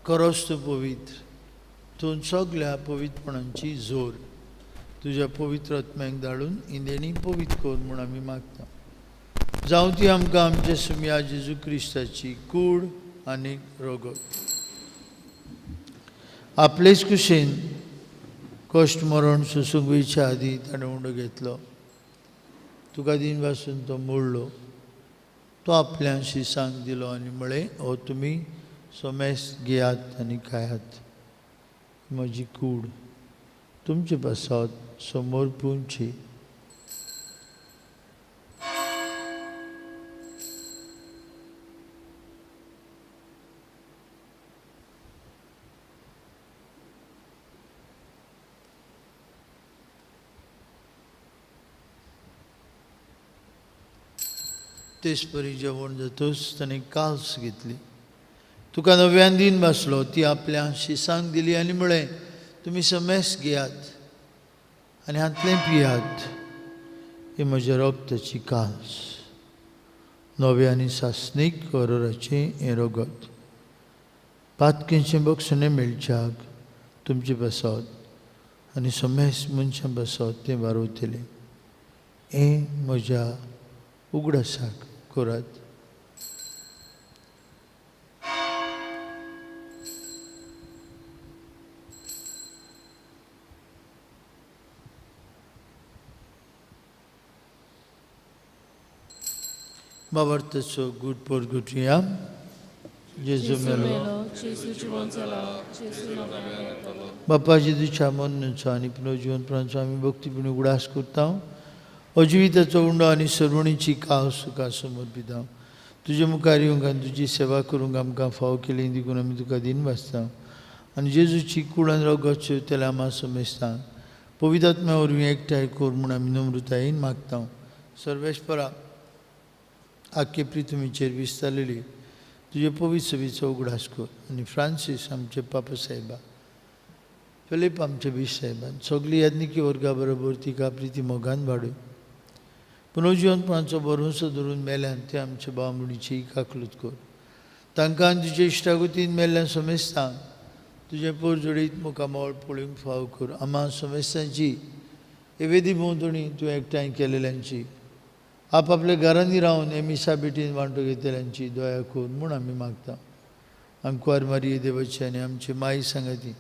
खरोच तूं पवित्र. तूं सगळ्या पवित्रपणांची जोर तुज्या पवित्र आत्म्याक धाडून इंदेणी पवित्र कर म्हूण आमी मागता. जावं ती आमकां आमच्या सुम्या जेजू क्रिस्ताची कूड आनी रगत. आपलेच कुशीन कश्ट मरण सोसूंक वयच्या आदीं ताणें उंडो घेतलो. तुका दिन वासून तो मोडलो. तो आपल्या शिसांक दिलो आनी म्हळें, हो तुमी सोमेस घेयात आनी खायात. म्हजी कूड तुमचे पासत समोर पुंची. तेच परी जेवण जातूच ताणें काल्स घेतली. तुका नव्यान दिन बसलो. ती आपल्या शिसांक दिली आनी म्हळें, तुमी समेस घेयात आनी हातलें पियात. ही म्हज्या रगताची काल्स, नवे आनी सासणीक हरोराचें हें रगत. पातकेचें बक्षणें मेळच्याक तुमचे बसत आनी समेस मनशां बसत तें वारोतलें. हें म्हज्या उगडासाक करात. बाबार्थाचो गूट परगुटया. जेजू मेलो. बापा जेजूच्या मरणाचो आनी पुनर्जीवनपणाचो आमी भक्तीपणी उगडास करता. अजिविताचो उंडो आनी सर्वणीची काल सुखा समर्पिता. तुजे मुखार येवंक आनी तुजी सेवा करूंक आमकां फाव केली देखून आमी तुका दिन वाचता. आनी जेजूची कूड आनी रगत शेवतेल्या आमा समेस्तां पवित्र आत्म्या वरवीं एकठांय कर म्हूण आमी नम्रतायेन मागता. सर्वेस्परा, आख्खे प्रिथुमीचेर विस्तारलेली तुजे पवित्र सभेचो उगडास कर. आनी फ्रांसीस आमचे पापा साहेबा, फिलीप आमचे बीश साहेबान, सगळी याज्ञिकी वर्गा बरोबर तिका प्रिती मोगान वाडय. पुनर्जीवनपणाचो भरोसो धरून मेल्यान ते आमच्या भाव भयणीची काकलूत कर. तांकां तुजे इश्टागतीन मेल्ल्यान समेस्तां तुजें पोर जोडीत मुखामोळ पळोवंक फाव कर. आमा समेस्तांची हे वेदी भोंवतणी तूं एकठांय केलेल्यांची आपापल्या घरांनी रावन हे मिसा बेटीन वांटो घेतल्यांची दया करून म्हूण आमी मागता. अंकुवार मारिये देवाची आनी आमची माई सांगाती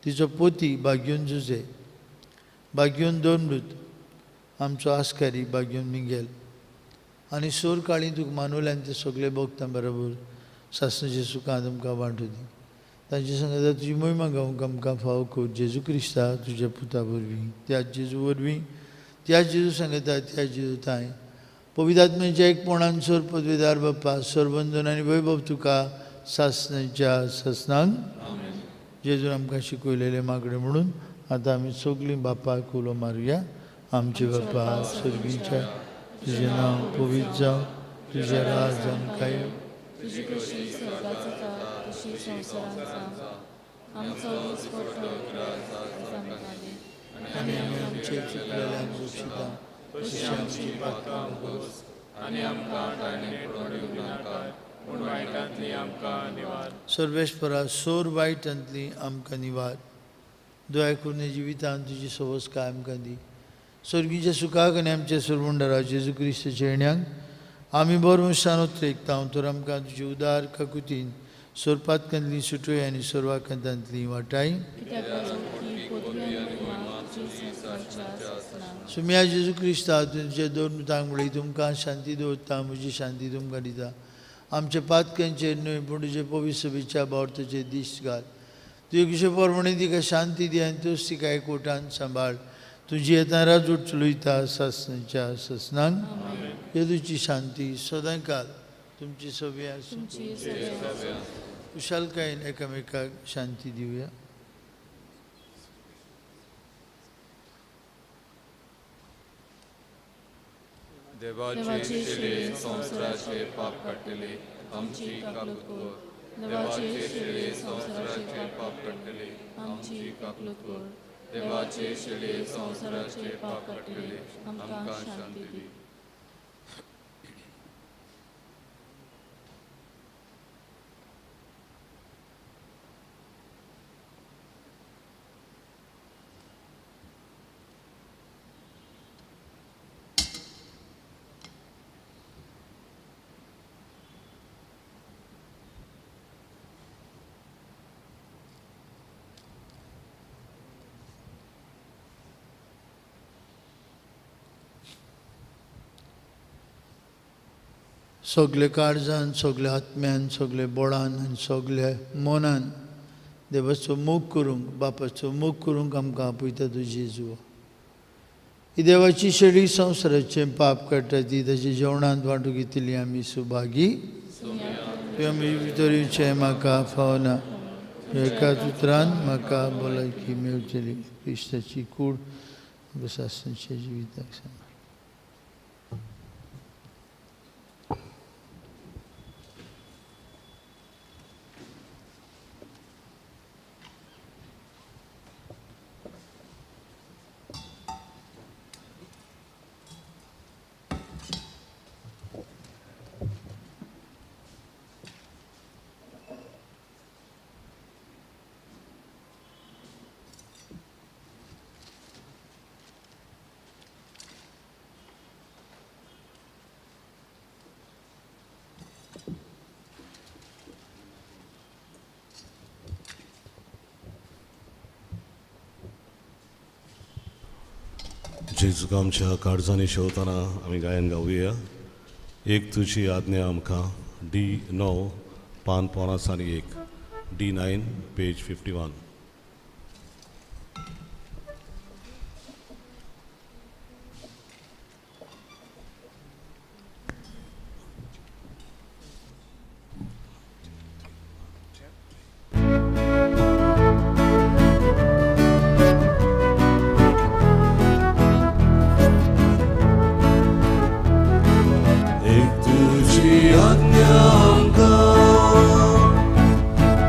तिचो पोती भाग्योन जुजे, भाग्योन दोनमृत, आमचो आस्कारी भाग्योन मिंगेल आनी सोर काळी तुका मानवल्यान ते सगळे भक्तां बरोबर सासणाच्या सुखांत आमकां वांटो दी. तांचे सांगता तुजी महिमा गावंक आमकां फाव कर जेजू क्रिस्ता तुज्या पुता वरवीं, त्याच जेजू वरवीं, त्याच जेजू सांगता त्याच जेजू ताय पवित्र आत्म्याच्या एकपणान सोर पदवेदार बाप्पा सरबंधन आनी वैभव तुका सासणाच्या सासणांक जेजून आमकां शिकयलेले मागणे म्हणून आतां आमी सगळीं बापाक उलो मारुया. आमचे बाप्पा स्वर्गीच्या तुजें नांव पवित्र जावं, तुजें राज जावन काय तुजी कशी स्वर्गाची जाता तशी संवसारांत जावं. आमचो दिसपट्टो आज आमकां दी आनी आमी आमचे चुकलेल्यांक दोशिता तशी आमची पातकां भोस आनी आमकां टायणेक पडूंक नाका पूण वायटांतली आमकां निवार. सर्वेश्वरा सोर वायटांतली आमकां निवार. दया करून हे जिवितांत तुजी सवस काय आमकां दी. स्वर्गीच्या सुखाक आनी आमच्या सुरवंडरा जेजू क्रिस्ताच्या येण्याक आमी बरो विश्वान उतरेकता तर आमकां तुजी उदार काकुतीन सोरपातकांतली सुटोय आनी सोरवाकांतांतली वाटाय सुम्या जेजू क्रिस्ता तुमचे दोन तांगडी तुमकां शांती दवरता, म्हजी शांती तुमकां दिता. आमच्या पातक्यांचेर न्हय पूण तुजे पवित्र सभेच्या बावरताचेर दिश्ट घाल. तुजे कशे परमणे तिका शांती दी आनी तूच तिका एकवटान सांबाळ. तुजी येता राजूट चलयता सासणाच्या सासणांक येदूची शांती सदां काल तुमची सभे आसूं. कुशालकायेन एकामेकाक शांती दिवया. देवाचे शिळे संवसाराचे पाप काडटले आमची काकलूत कर. देवाचे शिळे संवसाराचे पाप काडटले आमची काकलूत कर. देवाचे शिळे संवसाराचे पाप काडटले आमकां शांती दी. सगळे काळजान, सगळे आत्म्यान, सगळे बोळान आनी सगळे मनान देवाचो मोग करूंक, बापाचो मोग करूंक आमकां आपयता तूं जेजू. ही देवाची शेळी संवसाराचे पाप काडटा ती ताच्या जेवणांत वांटून घेतली आमी सुभागी. आमी भितरूचे म्हाका फावना एकाच उतरान म्हाका भलायकी मेळटली. क्रिस्ताची कूड सासणाच्या जिविताक सांग. जेजूक आमच्या काळजांनी शेवताना आमी गायन गावुया. एक तुजी आज्ञा आमकां D9 पान 51 D9 पेज 51.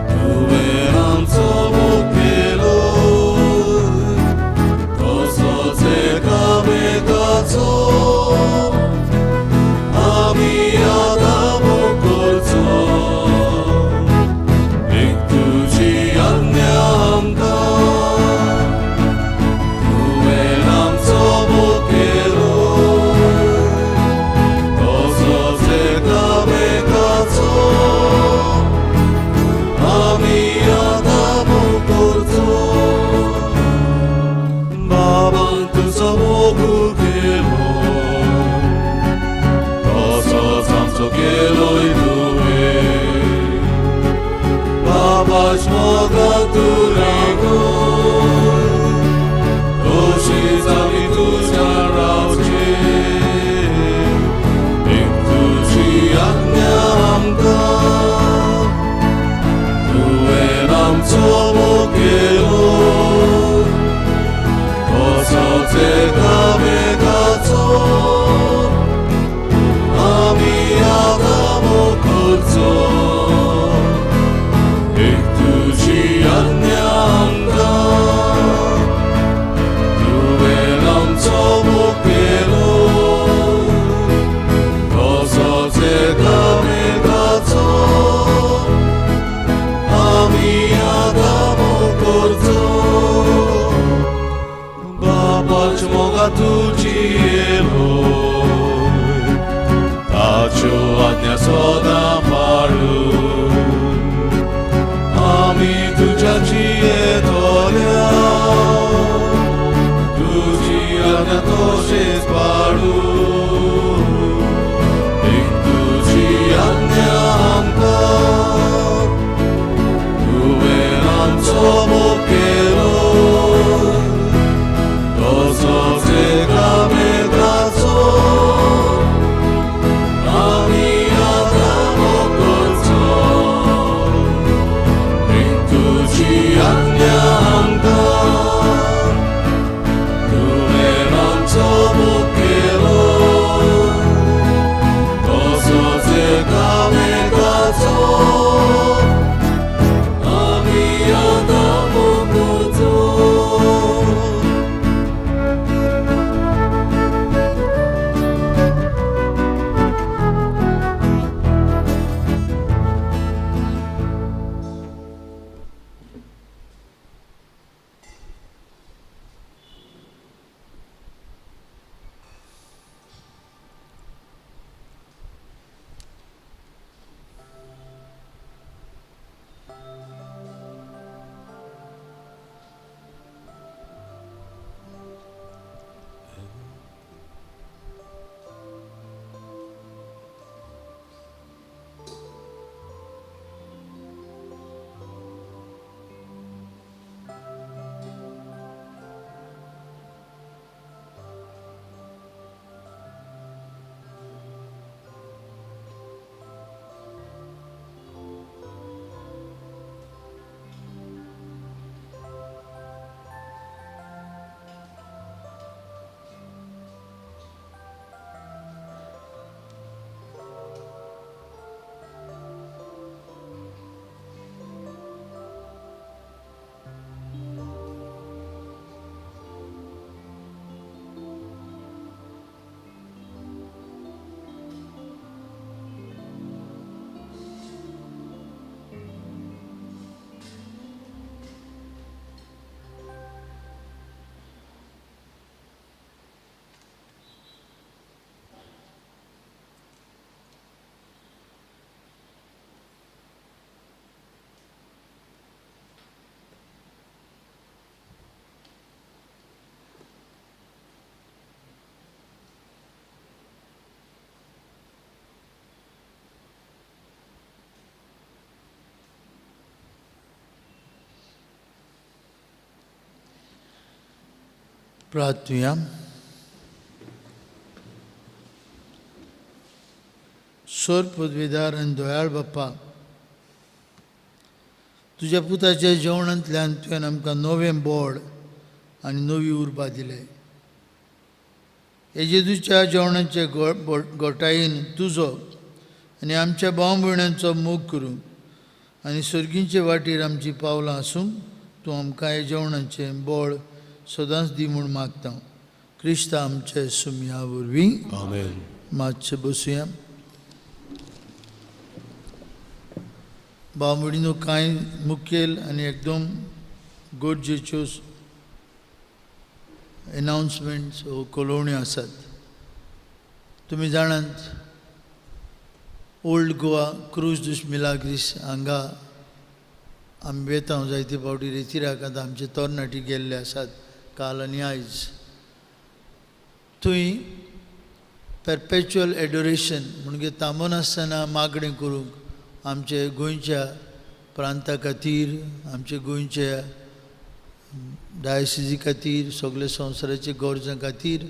Tuve am तुका तुझी येलो ताच्यो आज्ञा सदां पाळू आमी तुझ्याची येतोल्या तुझी आज्ञा तशेंच पाळू एक तुझी आज्ञा आमकां तुवें आमचो मोग केलो तसोच एका मेघाचो आमी आतां मोग करचो एक तुझी आज्ञा आमकां तुवें आमचो मोग केलो तसोच एका मेघाचो आमी आतां मोग करचो. प्रार्थूया. सोर पदवीदार आनी दोयाळ बाप्पा, तुज्या पुताच्या जेवणांतल्यान तुवें आमकां नवें बोड आनी नवी उर्बा दिले. येजेजूच्या जेवणाचे गोठायेन तुजो आनी आमच्या भाव भयणांचो मोग करूं आनी सर्गींचे वाटेर आमची पावलां आसूंक तूं आमकां हे जेवणाचें बोड सदांच दी म्हूण मागता. क्रिस्ता आमचे सुमया वरवीं आमेन. मातशें बसुया. भाव भयणीनो, कांय मुखेल आनी एकदम गरजेच्यो एनावन्समेंट्स वो कलोवण्यो आसात. तुमी जाणात, ओल्ड गोवा क्रूज दुस मिलाग्रीस हांगा आमी वेतांव जायते फावटी रेतिराक आतां आमचे तरणाटी गेल्ले आसात काल आनी आयज. थंय परपेच्युअल एडोरेशन म्हणजे थांबून आसतना मागणें करूंक आमचे गोंयच्या प्रांता खातीर, आमचे गोंयच्या डायसिजी खातीर, सगळे संवसाराच्या गरजां खातीर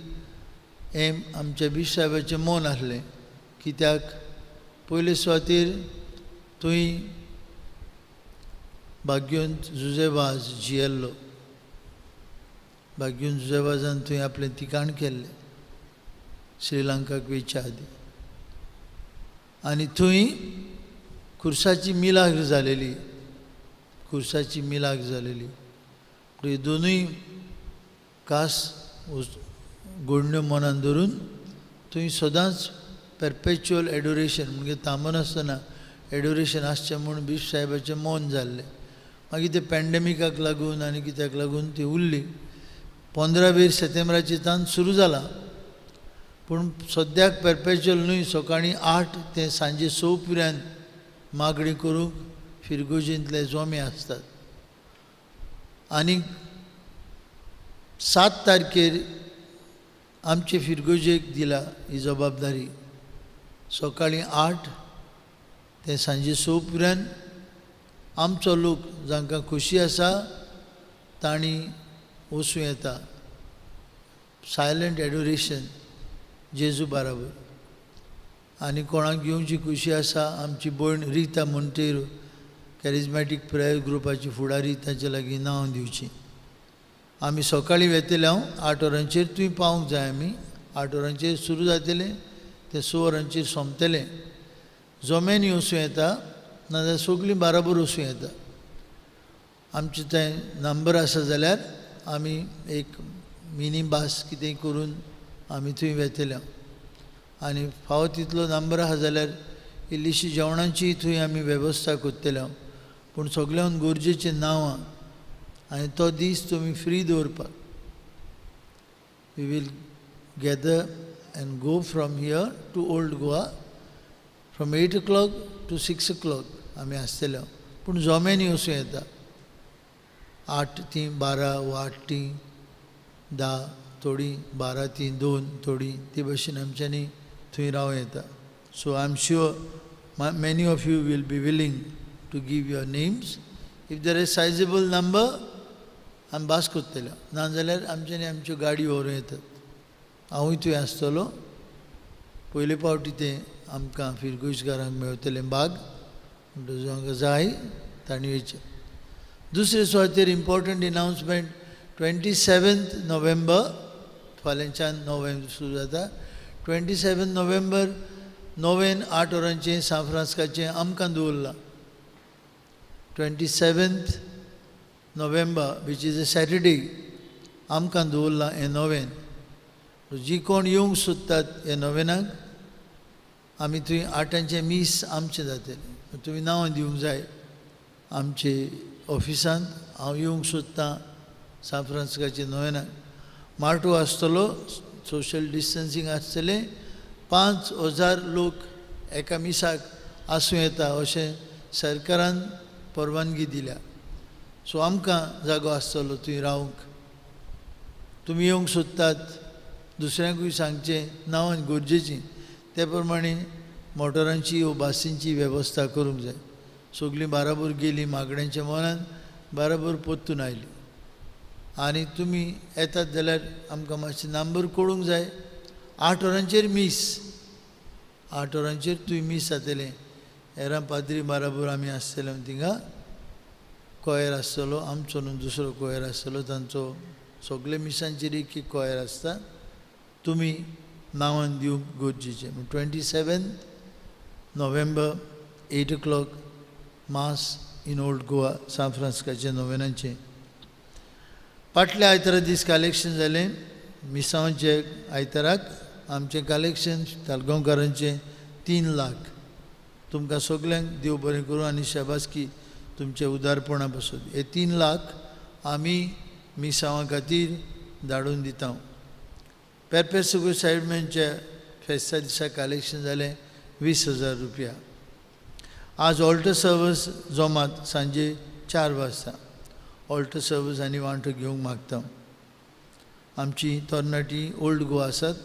हें आमच्या बीश साहेबाचें मौन आसलें. कित्याक पयले सुवातेर थंय भाग्यवंत जुझेवाज जियेल्लो. भाग्यवंत जुझेवाजान थंय आपलें ठिकाण केल्लें श्रीलंकाक वयच्या आदी. आनी थंय खुर्साची मिलाग्र जालेली. खुर्साची मिलाग्र जालेली. हे दोनूय कास घडण्यो मनान धरून थंय सदांच परपेच्युअल एडोरेशन म्हणजे थांबून आसतना एडोरेशन आसचें म्हूण बीश साहेबाचें मौन जाल्लें. मागीर ते पॅन्डेमिकाक लागून आनी कित्याक लागून ती उरली. 15 सप्टेंबराच्यान सुरू जाला, पूण सद्याक परपेच्युअल न्हय, सकाळीं 8 ते सांजे 6 पर्यंत मागणी करूंक फिरगोजींतले जोमे आसतात. आनी 7 तारखेर आमचे फिरगोजेक दिला ही जबाबदारी. सकाळीं 8 ते सांजे 6 पर्यंत आमचो लोक जांकां खुशी आसा तांणी वचूं येता सायलंट एडोरेशन जेजू बाराबर. आनी कोणाक घेवची खुशी आसा, आमची भयण रिता मोंटेरो कॅरिझमॅटीक प्रेयर ग्रुपाची फुडारी, ताचे लागीं नांव दिवचीं. आमी सकाळीं वेतले, 8 वरांचेर थंय पावूंक जाय. आमी 8 वरांचेर सुरू जातले ते 6 वरांचेर सोंपतले. जोमेनी वचूं येता नाजाल्यार सगळीं बाराबर वचूं येता. आमचे थंय नंबर आसा जाल्यार आमी एक मिनी बास कितेंय करून आमी थंय वेतले. आनी फावो तितलो नंबर आसा जाल्यार इल्लीशी जेवणाची थंय आमी वेवस्था करतले. पूण सगळ्यांत गरजेचें नांवां आनी तो दीस तुमी फ्री दवरपाक. We will gather and go from here to Old Goa from 8 o'clock to 6 o'clock आमी आसतले. पूण जोम्यांनी वचूं येता. 8 ती 12 वा 8 ती 10, थोडी 12 ती 2, थोडी ते भशेन आमच्यांनी थंय रावं येता. So I am sure many of you will be willing to give your names. If there is sizable number, आमी बास करतले. नाजाल्यार आमच्यांनी आमच्यो गाडी व्हरून येतात. हांवूय थंय आसतलो. पयले फावटी ते आमकां फिरगोशकारांक मेळटलें बाग, म्हणटकीर जांकां जाय तांणी येवचें. दुसरे सुवातेर इम्पॉर्टंट अनाउन्समेंट 27 नोव्हेंबर, फाल्यांच्यान 9 सुरू जाता. 27 नोव्हेंबर 9 8 वरांचें सान फ्रांसिस्काचें आमकां दवरलां. 27 November which is a Saturday आमकां दवरलां हें 9. जी कोण येवंक सोदतात हे 9 आमी थंय 8 मीस आमचें जातलें. तुमी नांवां दिवंक जाय आमचे ऑफिसांत. हांव येवंक सोदतां सान फ्रांसिस्काचे 9. मार्टो आसतलो, सोशल डिस्टन्सींग आसतलें. 5,000 लोक एका मिसाक आसूं येता अशें सरकारान परवानगी दिल्या. सो आमकां जागो आसतलो थंय रावंक. तुमी येवंक सोदतात, दुसऱ्यांकूय सांगचें, नांवां गरजेचीं. ते प्रमाणे मोटरांची वा बासींची वेवस्था करूंक जाय. सगळीं बाराबर गेलीं मागण्यांच्या मोलान, बाराबर परतून आयलीं. आनी तुमी येतात जाल्यार आमकां मातशें नंबर कळूंक जाय. 8 वरांचेर मीस, 8 वरांचेर तुवें मीस जातलें. हेरां पाद्री बाराबर आमी आसतले. थिंगा कोयर आसतलो, आमचो न्हू दुसरो कोयर आसतलो. तांचो सगळे मिसांचेर एक एक कोयर आसता. तुमी नांवां दिवंक गरजेचें. 27 नोव्हेंबर 8 o'clock mass in Old Goa सान फ्रांसिस्काचे 9. फाटल्या आयतारा दीस कलेक्शन जालें. मिसांवाचे आयताराक आमचें कलेक्शन तालगांवकारांचें 3 लाख. तुमकां सगल्यांक देव बरें करूं आनी शाबासकी तुमचे उदारपणा पासून. हे 3 लाख आमी मिसांवां खातीर धाडून दिता. पेरपेसुगो सायडमॅनच्या फेस्ता दिसा कलेक्शन जालें 20,000 रुपया. आज ऑल्टर सर्वीस जोमात सांजे 4 वाजता. ऑल्टर सर्वीस आनी वांटो घेवंक मागता. आमची तरणाटी ओल्ड गोवा आसात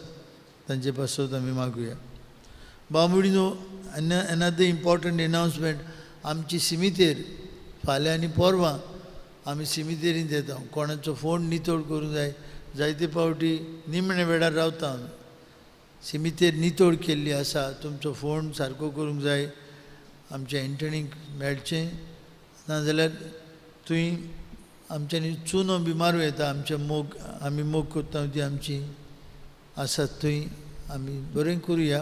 तांचे पासत आमी मागुया. बांबुडीनो अनदर इम्पॉर्टंट अनाउन्समेंट. आमची सिमितेर फाल्यां आनी परवां आमी सिमितेरींत येता. कोणाचो फोन नितळ करूंक जाय. जायते फावटी निमणे वेळार रावता आमी. सिमितेर नितळ केल्ली आसा. तुमचो फोन सारको करूंक जाय. आमच्या इंटर्नीक मेळचें. नाजाल्यार थंय आमच्यांनी चुनो बी मारूं येता. आमचे मोग आमी मोग करता ती आमची आसात थंय आमी बरें करुया.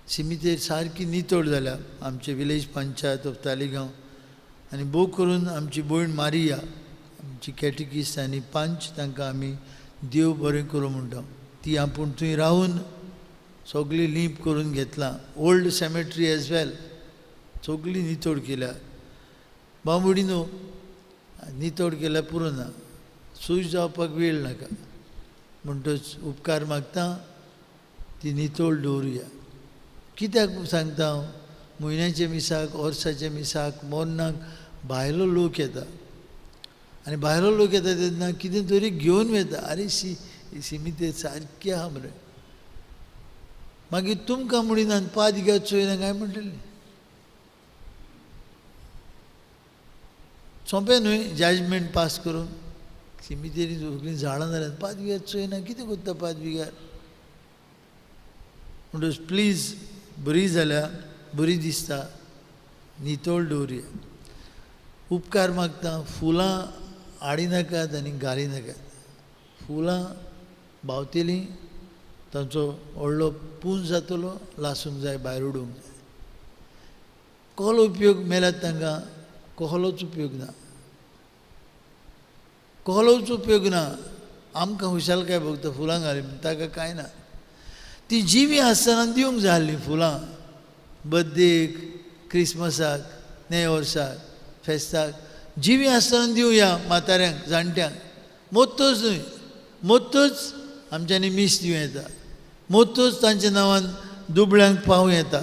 सिमितेर सारकी नितळ जाल्या आमचे विलेज पंचायत ऑफ तालिगांव. आनी भोव करून आमची भयण मारिया, आमची कॅटिकिस्ट आनी पंच, तांकां आमी देव बरें करूं म्हणटा. ती आपूण थंय रावन सगळी लीप करून घेतलां. ओल्ड सेमेट्री एज वेल सगळी नितळ केल्या. बांबुडीनो नितळ केल्या पुरो ना. सूज जावपाक वेळ नाका म्हणटच उपकार मागता ती नितोळ दवरुया. कित्याक सांगता हांव, म्हयन्याच्या मिसाक वर्साच्या मिसाक मोन्नाक भायलो लोक येता आनी भायलो लोक येता तेन्ना कितें तरी घेवन वता. अरे सिमितेर सारकी आहा मरे. मागीर तुमकां म्हणिना 5 घेवच चोयना काय म्हणटलें. सोंपें न्हय जजमेंट पास करून. सिमितेरी सगळीं झाडां जाल्यात 5 बिघार चोयना कितें कोत्ता 5 बिघार. म्हणटच प्लीज बरी जाल्या बरी दिसता नितोळ दवरुया. उपकार मागता फुलां हाडिनाकात आनी घालिनाकात. फुलां भावतेलीं तांचो व्हडलो पूंज जातलो लासूंक जाय भायर उडोवंक जाय. कसलो उपयोग मेल्यात तांकां कसलोच उपयोग ना. कसलोच उपयोग ना. आमकां खुशालकाय भोगता फुलां घालीन ताका कांय ना. ती जिवी आसतना दिवंक जाय आसलीं फुलां. बर्थडेक क्रिसमसाक नवे वर्साक फेस्ताक जिवी आसतना दिवया म्हाताऱ्यांक जाणट्यांक. मोत्तूच न्हय मोत्तूच आमच्यांनी मीस दिवं येता. मोत्तूच तांच्या नांवान दुबळ्यांक पावूं येता.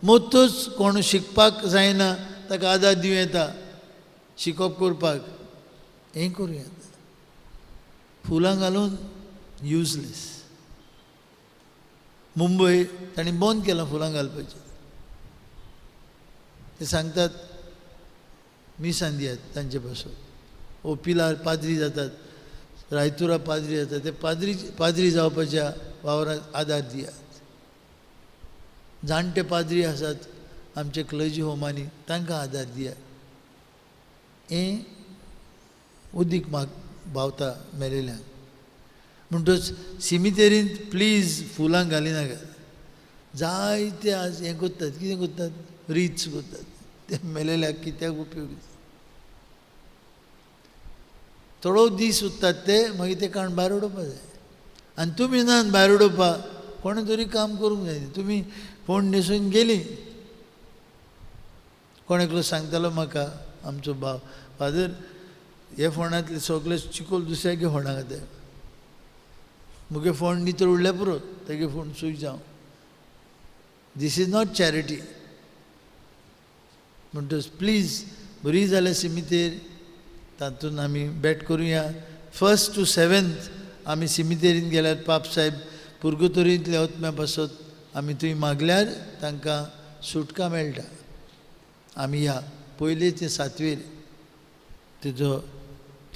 मोत्तूच कोण शिकपाक जायना ताका आदार दिवं येता शिकोवप करपाक. हें करूं येता. फुलां घालून युजलेस. मुंबय तांणी बंद केलां फुलां घालपाचें. ते सांगतात मिसान दियात तांचे पासून. ओपिलार पाद्री जातात रायतुरा पाद्री जातात ते पाद्री जावपाच्या वावराक आदार दियात. जाणटे पाद्री आसात आमचे क्लर्जी होमांनी तांकां आदार दियात. हें उदीक भावता मेलेल्यांक. म्हणटच सिमितेरींत प्लीज फुलां घालिनाकात. जायते आज हें करतात कितें करतात रीच करतात. ते मेलेल्याक कित्याक उपयोग. थोडो दीस उत्तात ते मागीर ते काण भायर उडोवपा जाय. आनी तुमी ना भायर उडोवपाक कोणें तरी काम करूंक जाय. तुमी फोंड न्हेसून गेलीं. कोण एकलो सांगतालो म्हाका आमचो भाव फादर हे फोंडांतले सगळे चिकोल दुसऱ्यागे फोंडाक घाताय. मुगे फोंड नितळ उरल्या पुरो तेगे फोंड सूज जावं. This is not charity. म्हणटच प्लीज बरी जाल्या सिमितेर तातूंत आमी बेट करुया. 1st to 7th आमी सिमितेरींत गेल्यार पाप साहेब पुर्गतोरींतल्या ओतम्या पासत आमी थंय मागल्यार तांकां सुटका मेळटा. आमी या 1 ते 7वेर तेजो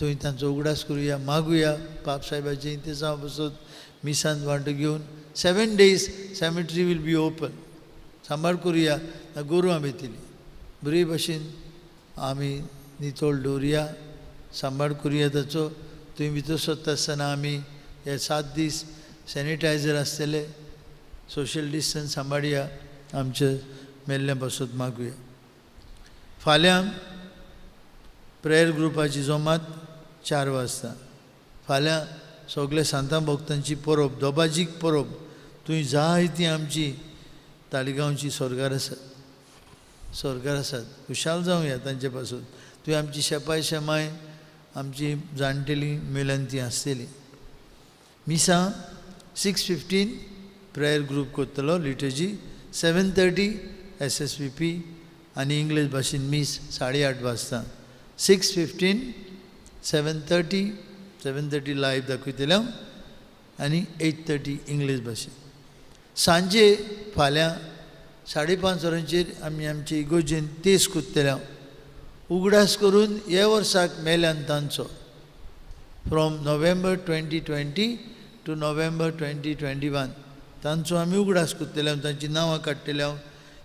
थंय तांचो उगडास करुया मागुया पाप साहेबाचे इंतजामा पासत मिसांत वांटो घेवन. 7 days सॅमिटरी वील बी ओपन. सांबाळ करुया. गोरवां बेतली बरे भशेन आमी नितोळ दवरुया. सांबाळ करुया ताचो. थंय भितर सरता आसतना आमी हे 7 दीस सॅनिटायझर आसतले. सोशल डिस्टन्स सांबाळया. आमचे मेल्ल्या पासत मागुया. फाल्यां प्रेयर ग्रुपाची जमात 4 वाजता. फाल्यां सगळे सांतां भक्तांची परब दोबाजीक परब. थंय जायतीं आमची तालिगांवची सरकार आसात. सरकार आसात. खुशाल जावया तांचे पासून. थंय आमची शेपाय शेमाय आमची जाणटेलीं मेलांती आसतलीं. मिसां 6:15 प्रेयर ग्रूप करतलो लिटर्जी. 7:30 SSVP आनी इंग्लीश भाशेन मीस 8:30 वाजता. 6:15 7:30 लायव्ह दाखयतले आनी 8:30 इंग्लीश भाशेन. सांजे फाल्यां 5:30 वरांचेर आमी आमचे इगोजेन तेस करतले. उगडास करून हे वर्साक मेल्यान तांचो फ्रॉम नोव्हेंबर 2020 to November 2021 तांचो आमी उगडास करतले. तांची नांवां काडटले.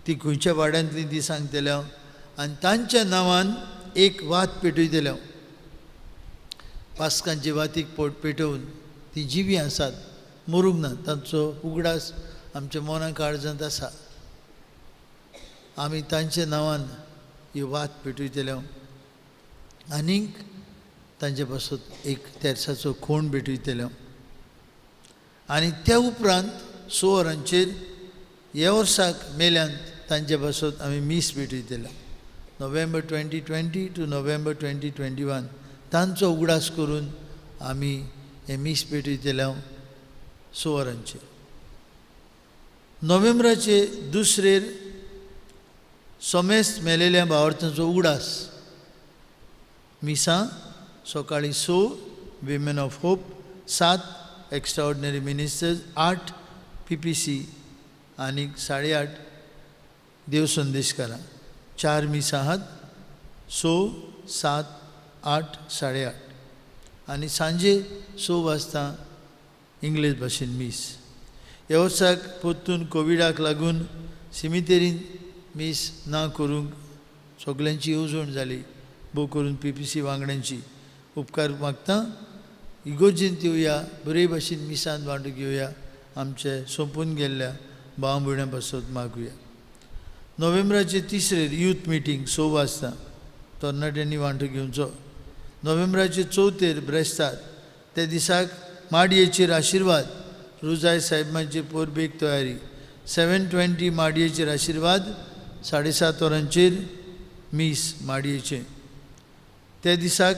ती खंयच्या वाड्यांतलीं ती सांगतले. आनी तांच्या नांवान एक वात पेटयतले. पास्कांचे वातीक पेटोवन ती जिवी आसात मरूंक ना. तांचो उगडास आमच्या मना काळजांत आसा. आमी तांच्या नांवान ही वात पेटयतले. आनीक तांचे पासत एक तेर्साचो खोण भेटयतले. आनी त्या उपरांत 6 वरांचेर हे वर्साक मेल्यांत तांचे पासत आमी मीस भेटयतले. नोव्हेंबर 2020 to November 2021 तांचो उगडास करून आमी हे मीस पेटयतले 6 वरांचेर. नोव्हेंबराचे दुसरेर सोमेस्त मेलेल्या भावार्थांचो उगडास. मिसां सकाळीं 6 women of hope, 7 extraordinary ministers, 8 PPC आनी 8:30 देव संदेशकारां. 4 मिसां आहात, 6, 7, 8, 8:30 आनी सांजे 6 वाजता इंग्लीश भाशेन मीस. ह्या वर्साक परतून कोविडाक लागून सिमितेरीन मीस ना करूंक सगल्यांची येवजण जाली, भोव करून PPC वांगड्यांची. उपकार मागता, इगोर्जेंत येवया, बरे भाशेन मिसांत वांटो घेवया, आमचे सोंपून गेल्ल्या भाव भयणां पासत मागुया. नोव्हेंबराचे तिसरेर यूथ मिटींग 6 वाजता तरणाट्यांनी वांटो घेवचो. नोव्हेंबराचे 4थेर ब्रेस्तार, त्या दिसाक माडयेचेर आशिर्वाद, रुजाय साहेबांचे पोरबेक तयारी. 7:20 माडयेचेर आशिर्वाद, 7:30 वरांचेर मीस माडयेचें. त्या दिसाक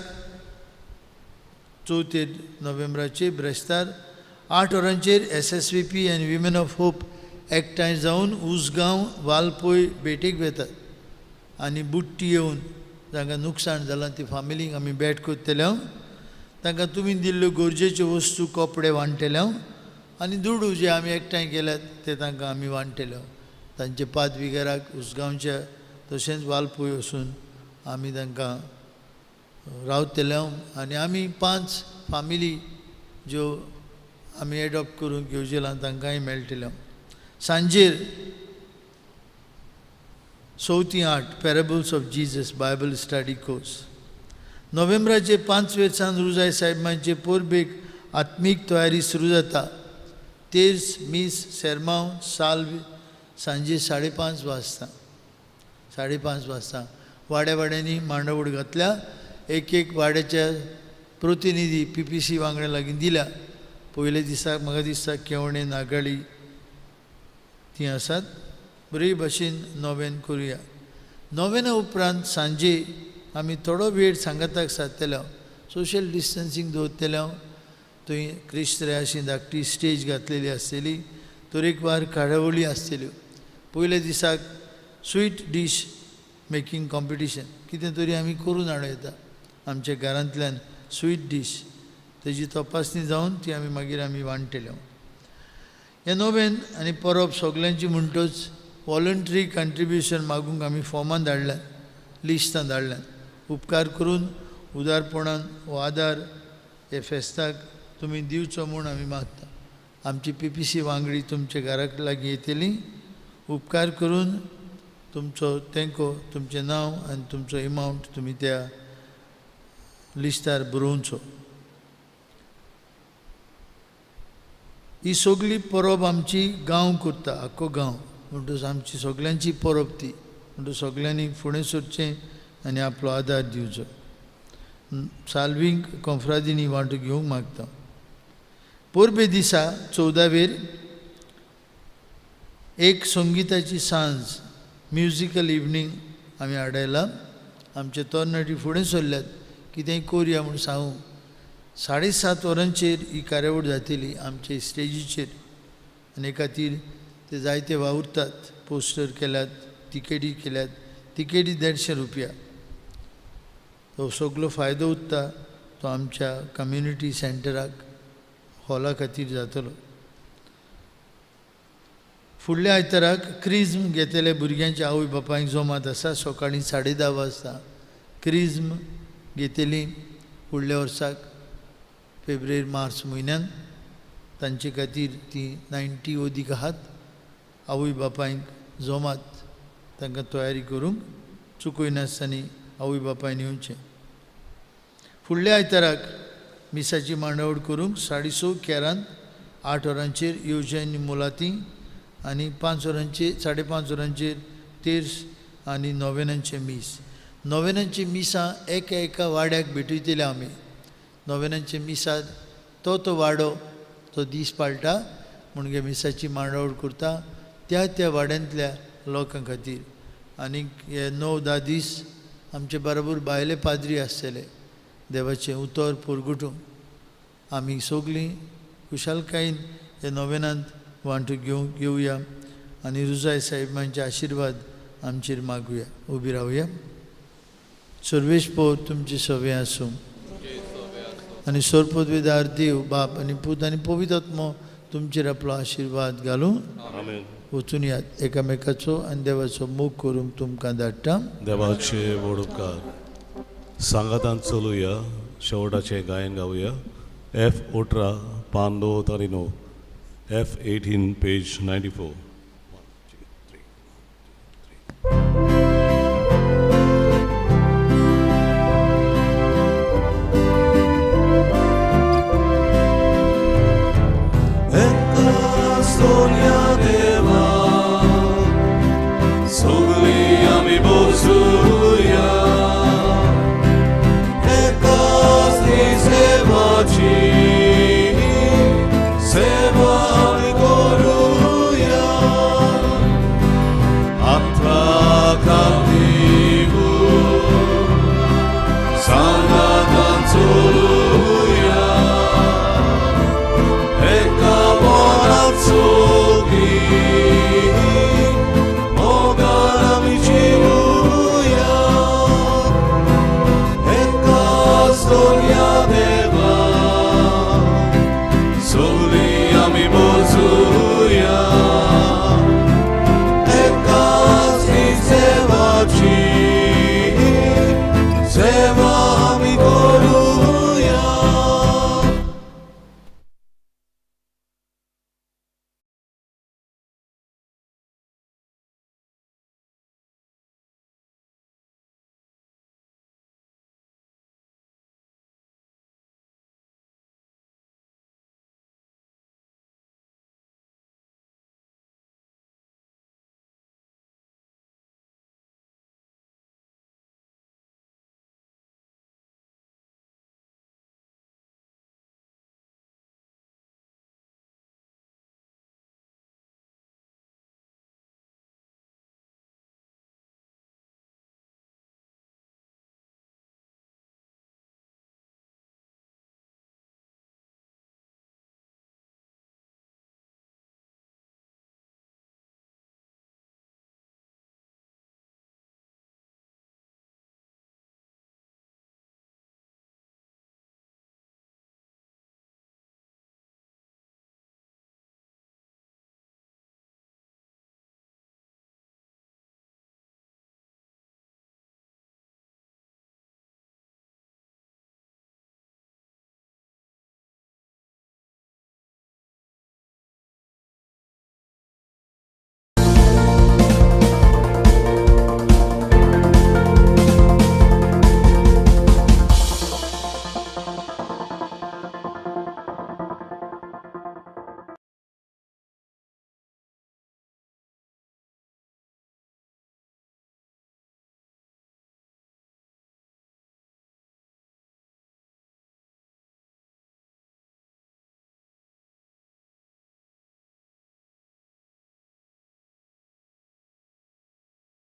4 नोव्हेंबराचे ब्रेस्तार 8 वरांचेर SSVP आनी विमेन ऑफ होप एकठांय जावन उसगांव वालपय भेटेक वेतात आनी बुट्टी येवन जांकां नुकसाण जालां ती फामिलींक आमी भेट करतले. तांकां तुमी दिल्ल्यो गरजेच्यो वस्तू कपडे वांटले आनी दुडू जे आमी एकठांय केल्यात ते तांकां आमी वांटले. तांचे पादविकाराक उसगांवच्या तशेंच वालपय वचून आमी तांकां रावतले. आनी आमी 5 फामिली ज्यो आमी एडॉप्ट करूंक येवजिल्यो तांकांय मेळटल्यो. सांजेर 7:08 parables of Jesus Bible study course. नोव्हेंबराचे 5 वर्सान रुजाय साहेबांचे पोरबेक आत्मीक तयारी सुरू जाता. तेर्स, मीस, सेरमांव, साल्व सांजे 5:30 वाजता. 5:30 वाजता वाड्या वाड्यांनी मांडावळ घातल्या. एक वाड्याच्या प्रतिनिधी PPC वांगड्या लागीं दिल्या. पयले दिसाक म्हाका दिसता केवणे नागाळी ती आसात. बरे भाशेन नोवेन करुया. नोवेना उपरांत सांजे आमी थोडो वेळ सांगाताक सारतले. सोशल डिस्टन्सींग दवरतले. थंय क्रिस्तराशी धाकटी स्टेज घातलेली आसतली. तरेकवार कार्यावळी आसतल्यो. पयल्या दिसाक स्वीट डीश मेकींग कॉम्पिटिशन कितें तरी आमी करून हाडूं येता. आमच्या घरांतल्यान स्वीट डीश तेजी तपासणी जावन ती आमी मागीर आमी वांटल्यो. हे नोवेन आनी परब सगल्यांची म्हणटच वॉलंटरी कंट्रिब्युशन मागूंक आमी फॉर्मान धाडल्यात, लिस्टां धाडल्यात. उपकार करून उदारपणान हो आदार हे फेस्ताक तुमी दिवचो म्हूण आमी मागता. आमची PPC वांगडी तुमच्या घराक लागीं येतलीं. उपकार करून तुमचो तेंको, तुमचें नांव आनी तुमचो एमावंट तुमी त्या लिस्टार बरोवचो. ही सगळी परब आमची गांव करता, आख्खो गांव. म्हणटच आमची सगल्यांची परब ती. म्हणटच सगल्यांनी फुडें सरचें आनी आपलो आदार दिवचो. साल्वींक कॉन्फ्रादिनी वांटो घेवंक मागता. पोरबे दिसा 14वेर एक संगीताची सांज, म्युजिकल इवनिंग आमी हाडयला. आमचे तरणाटी फुडें सरल्यात कितेंय करुया म्हूण सांगूं. 7:30 वरांचेर ही कार्यावळ जातली आमचे स्टेजीचेर. आनी खातीर ते जायते वावुरतात. पोस्टर केल्यात, तिकेटी केल्यात. तिकेटी 150 रुपया. तो सगळो फायदो उरता तो आमच्या कम्युनिटी सेंटराक हॉला खातीर जातलो. फुडल्या आयताराक क्रिज्म घेतलेल्या भुरग्यांच्या आवय बापायक जमात आसा. सकाळीं 10:30 वाजता क्रिज्म घेतली. फुडल्या वर्साक फेब्रुवारी मार्च म्हयन्यान तांचे खातीर ती 90 ओदीक आहात. आवय बापायक जमात तांकां तयारी करूंक चुकयनासतना आवय बापायन येवचें. फुडल्या आयताराक मिसाची मांडावळ करूंक 6:30 केरांत 8 वरांचेर येवजण मुलाती आनी 5 वरांचेर 5:30 वरांचेर तेर्स आनी नोवेनांचे मीस. नोवेनांचे मिसां एका वाड्याक भेटयतले आमी. नोवेनांचे मिसाक तो वाडो तो दीस पाळटा म्हणजे मिसाची मांडावळ करता त्या वाड्यांतल्या लोकां खातीर. आनीक हे 9-10 दीस आमचे बरोबर भायले पाद्री आसतले देवाचें उतर परगटूंक. आमी सगळीं खुशालकायेन हे नोवेनांत वांटो घेवया आनी रुजाय साहेबांचे आशिर्वाद आमचेर मागुया. उबी रावया. सर्वेस्पर तुमची सवे आसूं आनी सोरपदवेदार देव बाप आनी पूत आनी पवित्र आत्मो तुमचेर आपलो आशिर्वाद घालूं. आमेन. वचून यात एकामेकाचो आनी देवाचो मोग करूंक तुमकां धाडटा. देवाचे व्हड उपकार. सांगातान चलुया. शेवटाचे गायन गावया. F18 पान 2 तारी 9 F18 पेज 94.